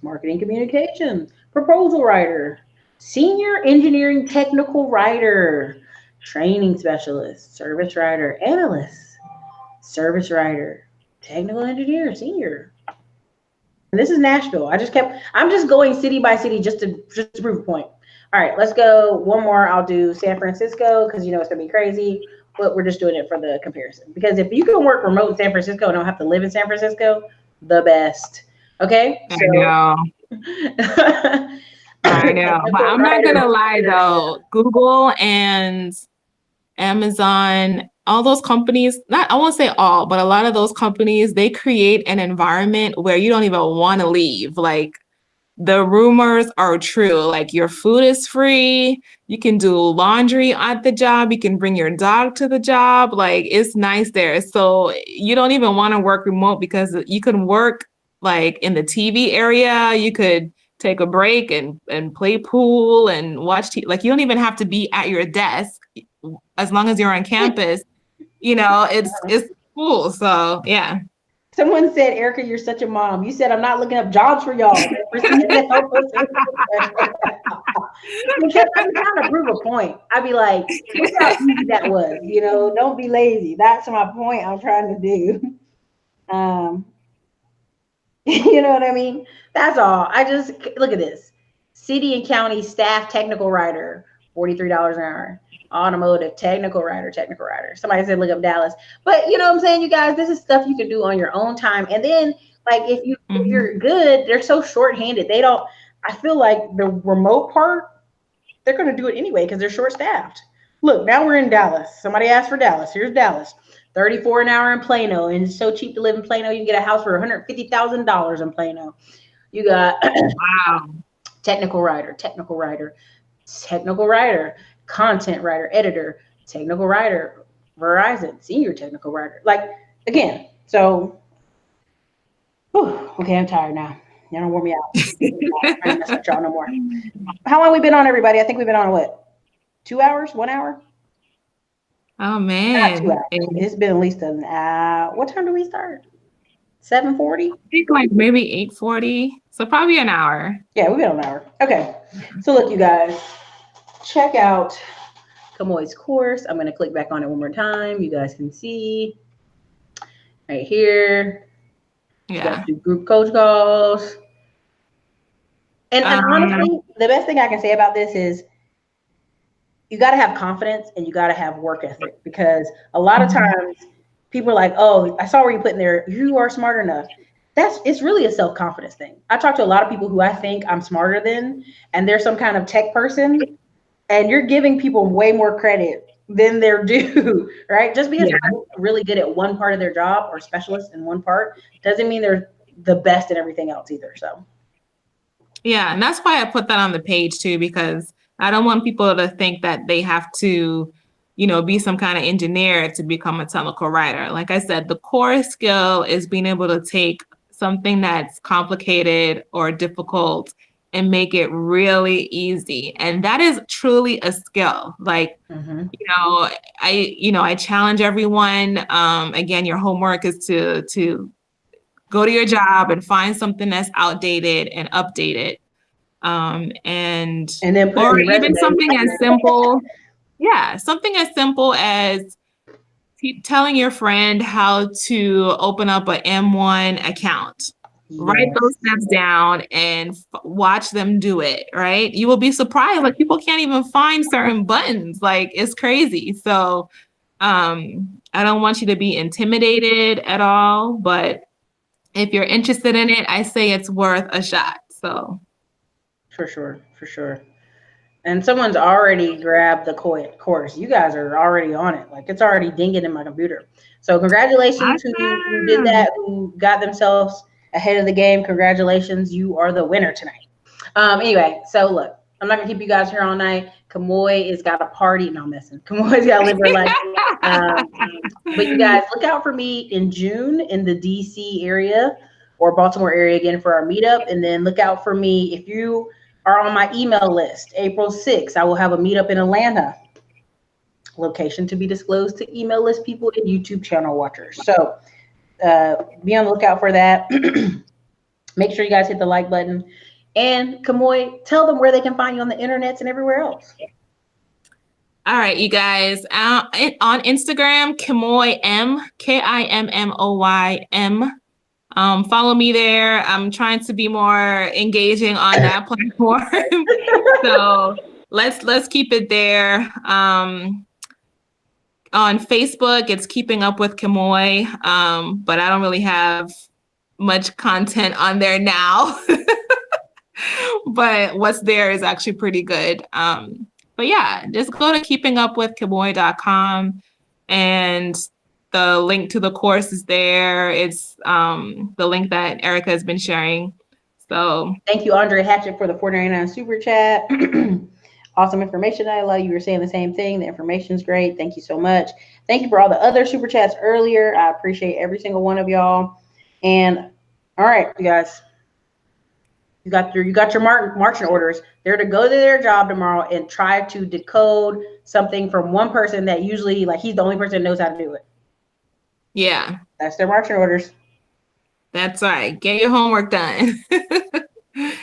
proposal writer, senior engineering technical writer, training specialist, service writer, analyst, service writer, technical engineer senior. And this is Nashville. I'm just going city by city just to prove a point. All right, let's go one more. I'll do San Francisco because you know it's gonna be crazy, but we're just doing it for the comparison. Because if you can work remote in San Francisco and don't have to live in San Francisco, the best. Okay. I know. I know. But I'm not gonna lie though. Google and Amazon, all those companies, I won't say all, but a lot of those companies, they create an environment where you don't even want to leave. Like the rumors are true. Like your food is free. You can do laundry at the job. You can bring your dog to the job. Like it's nice there. So you don't even want to work remote because you can work like in the TV area. You could take a break and play pool and watch TV. Like you don't even have to be at your desk as long as you're on campus. You know, it's cool. So yeah. Someone said, Ericka, you're such a mom. You said, I'm not looking up jobs for y'all. Because I'm trying to prove a point. I'd be like, look how easy that was. You know, don't be lazy. That's my point I'm trying to do. You know what I mean? That's all. I just, look at this. City and county staff technical writer, $43 an hour. Automotive technical writer. Somebody said look up Dallas, but you know what I'm saying, you guys, this is stuff you can do on your own time. And then like if you're good, they're so short-handed. They don't, I feel like the remote part, they're going to do it anyway because they're short-staffed. Look, now we're in Dallas. Somebody asked for Dallas. Here's Dallas. $34 an hour in Plano, and it's so cheap to live in Plano. You can get a house for $150,000 in Plano. You got wow, technical writer, content writer, editor, technical writer, Verizon, senior technical writer. Like, again, so, okay, I'm tired now. Y'all don't wear me out. I'm trying to mess with y'all no more. How long we been on, everybody? I think we've been on what? 2 hours? 1 hour? Oh, man. Not 2 hours. It's been at least an hour. What time do we start? 7:40? I think like maybe 8:40. So probably an hour. Yeah, we've been on an hour. Okay. So look, you guys, check out Kimmoy's course. I'm going to click back on it one more time. You guys can see right here. Yeah. Do group coach calls. And honestly, the best thing I can say about this is you got to have confidence and you got to have work ethic, because a lot of times people are like, oh, I saw where you put in there, you are smart enough. It's really a self-confidence thing. I talk to a lot of people who I think I'm smarter than, and they're some kind of tech person, and you're giving people way more credit than they're due, right? Just because they're really good at one part of their job or specialist in one part doesn't mean they're the best in everything else either. So yeah, and that's why I put that on the page too, because I don't want people to think that they have to, you know, be some kind of engineer to become a technical writer. Like I said, the core skill is being able to take something that's complicated or difficult and make it really easy. And that is truly a skill. Like, I challenge everyone. Again, your homework is to go to your job and find something that's outdated and update it. And then or even something as simple. Yeah, something as simple as telling your friend how to open up an M1 account. Yes. Write those steps down and watch them do it, right? You will be surprised. Like, people can't even find certain buttons. Like, it's crazy. So I don't want you to be intimidated at all, but if you're interested in it, I say it's worth a shot. So for sure. And someone's already grabbed the course. You guys are already on it. Like, it's already dinging in my computer. So congratulations who did that, who got themselves ahead of the game. Congratulations. You are the winner tonight. Anyway, so look, I'm not going to keep you guys here all night. Kimmoy has got a party. No, I'm messing. Kimmoy's got to live her life. But you guys, look out for me in June in the DC area or Baltimore area again for our meetup. And then look out for me if you are on my email list. April 6th, I will have a meetup in Atlanta. Location to be disclosed to email list people and YouTube channel watchers. So be on the lookout for that. Make sure you guys hit the like button. And Kimmoy, tell them where they can find you on the internets and everywhere else. All right, you guys. On Instagram, Kimmoy M, Kimmoy M. Follow me there. I'm trying to be more engaging on that platform. So let's keep it there. On Facebook, it's Keeping Up with Kimmoy, but I don't really have much content on there now. But what's there is actually pretty good. But yeah, just go to keepingupwithkimmoy.com, and the link to the course is there. It's the link that Ericka has been sharing. So thank you, Andre Hatchett, for the $4.99 super chat. Awesome information, Nyla. You were saying the same thing. The information is great. Thank you so much. Thank you for all the other super chats earlier. I appreciate every single one of y'all. And all right, you guys, you got your marching orders. They're to go to their job tomorrow and try to decode something from one person that usually, like, he's the only person that knows how to do it. Yeah, that's their marching orders. That's right. Get your homework done.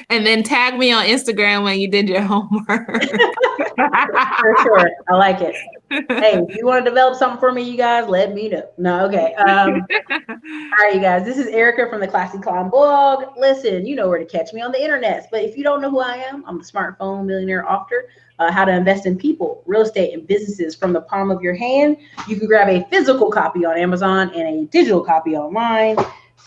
And then tag me on Instagram when you did your homework. For sure. I like it. Hey, if you want to develop something for me, you guys, let me know. No, okay. All right, you guys. This is Ericka from the Classy Climb blog. Listen, you know where to catch me on the internet. But if you don't know who I am, I'm a smartphone millionaire author. How to invest in people, real estate, and businesses from the palm of your hand. You can grab a physical copy on Amazon and a digital copy online.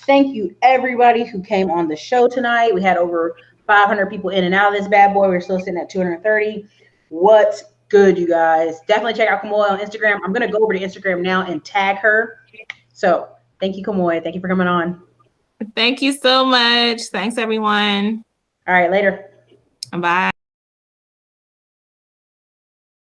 Thank you, everybody who came on the show tonight. We had over 500 people in and out of this bad boy. We're still sitting at 230. What's good, you guys? Definitely check out Kimmoy on Instagram. I'm going to go over to Instagram now and tag her. So thank you, Kimmoy. Thank you for coming on. Thank you so much. Thanks, everyone. All right, later. Bye.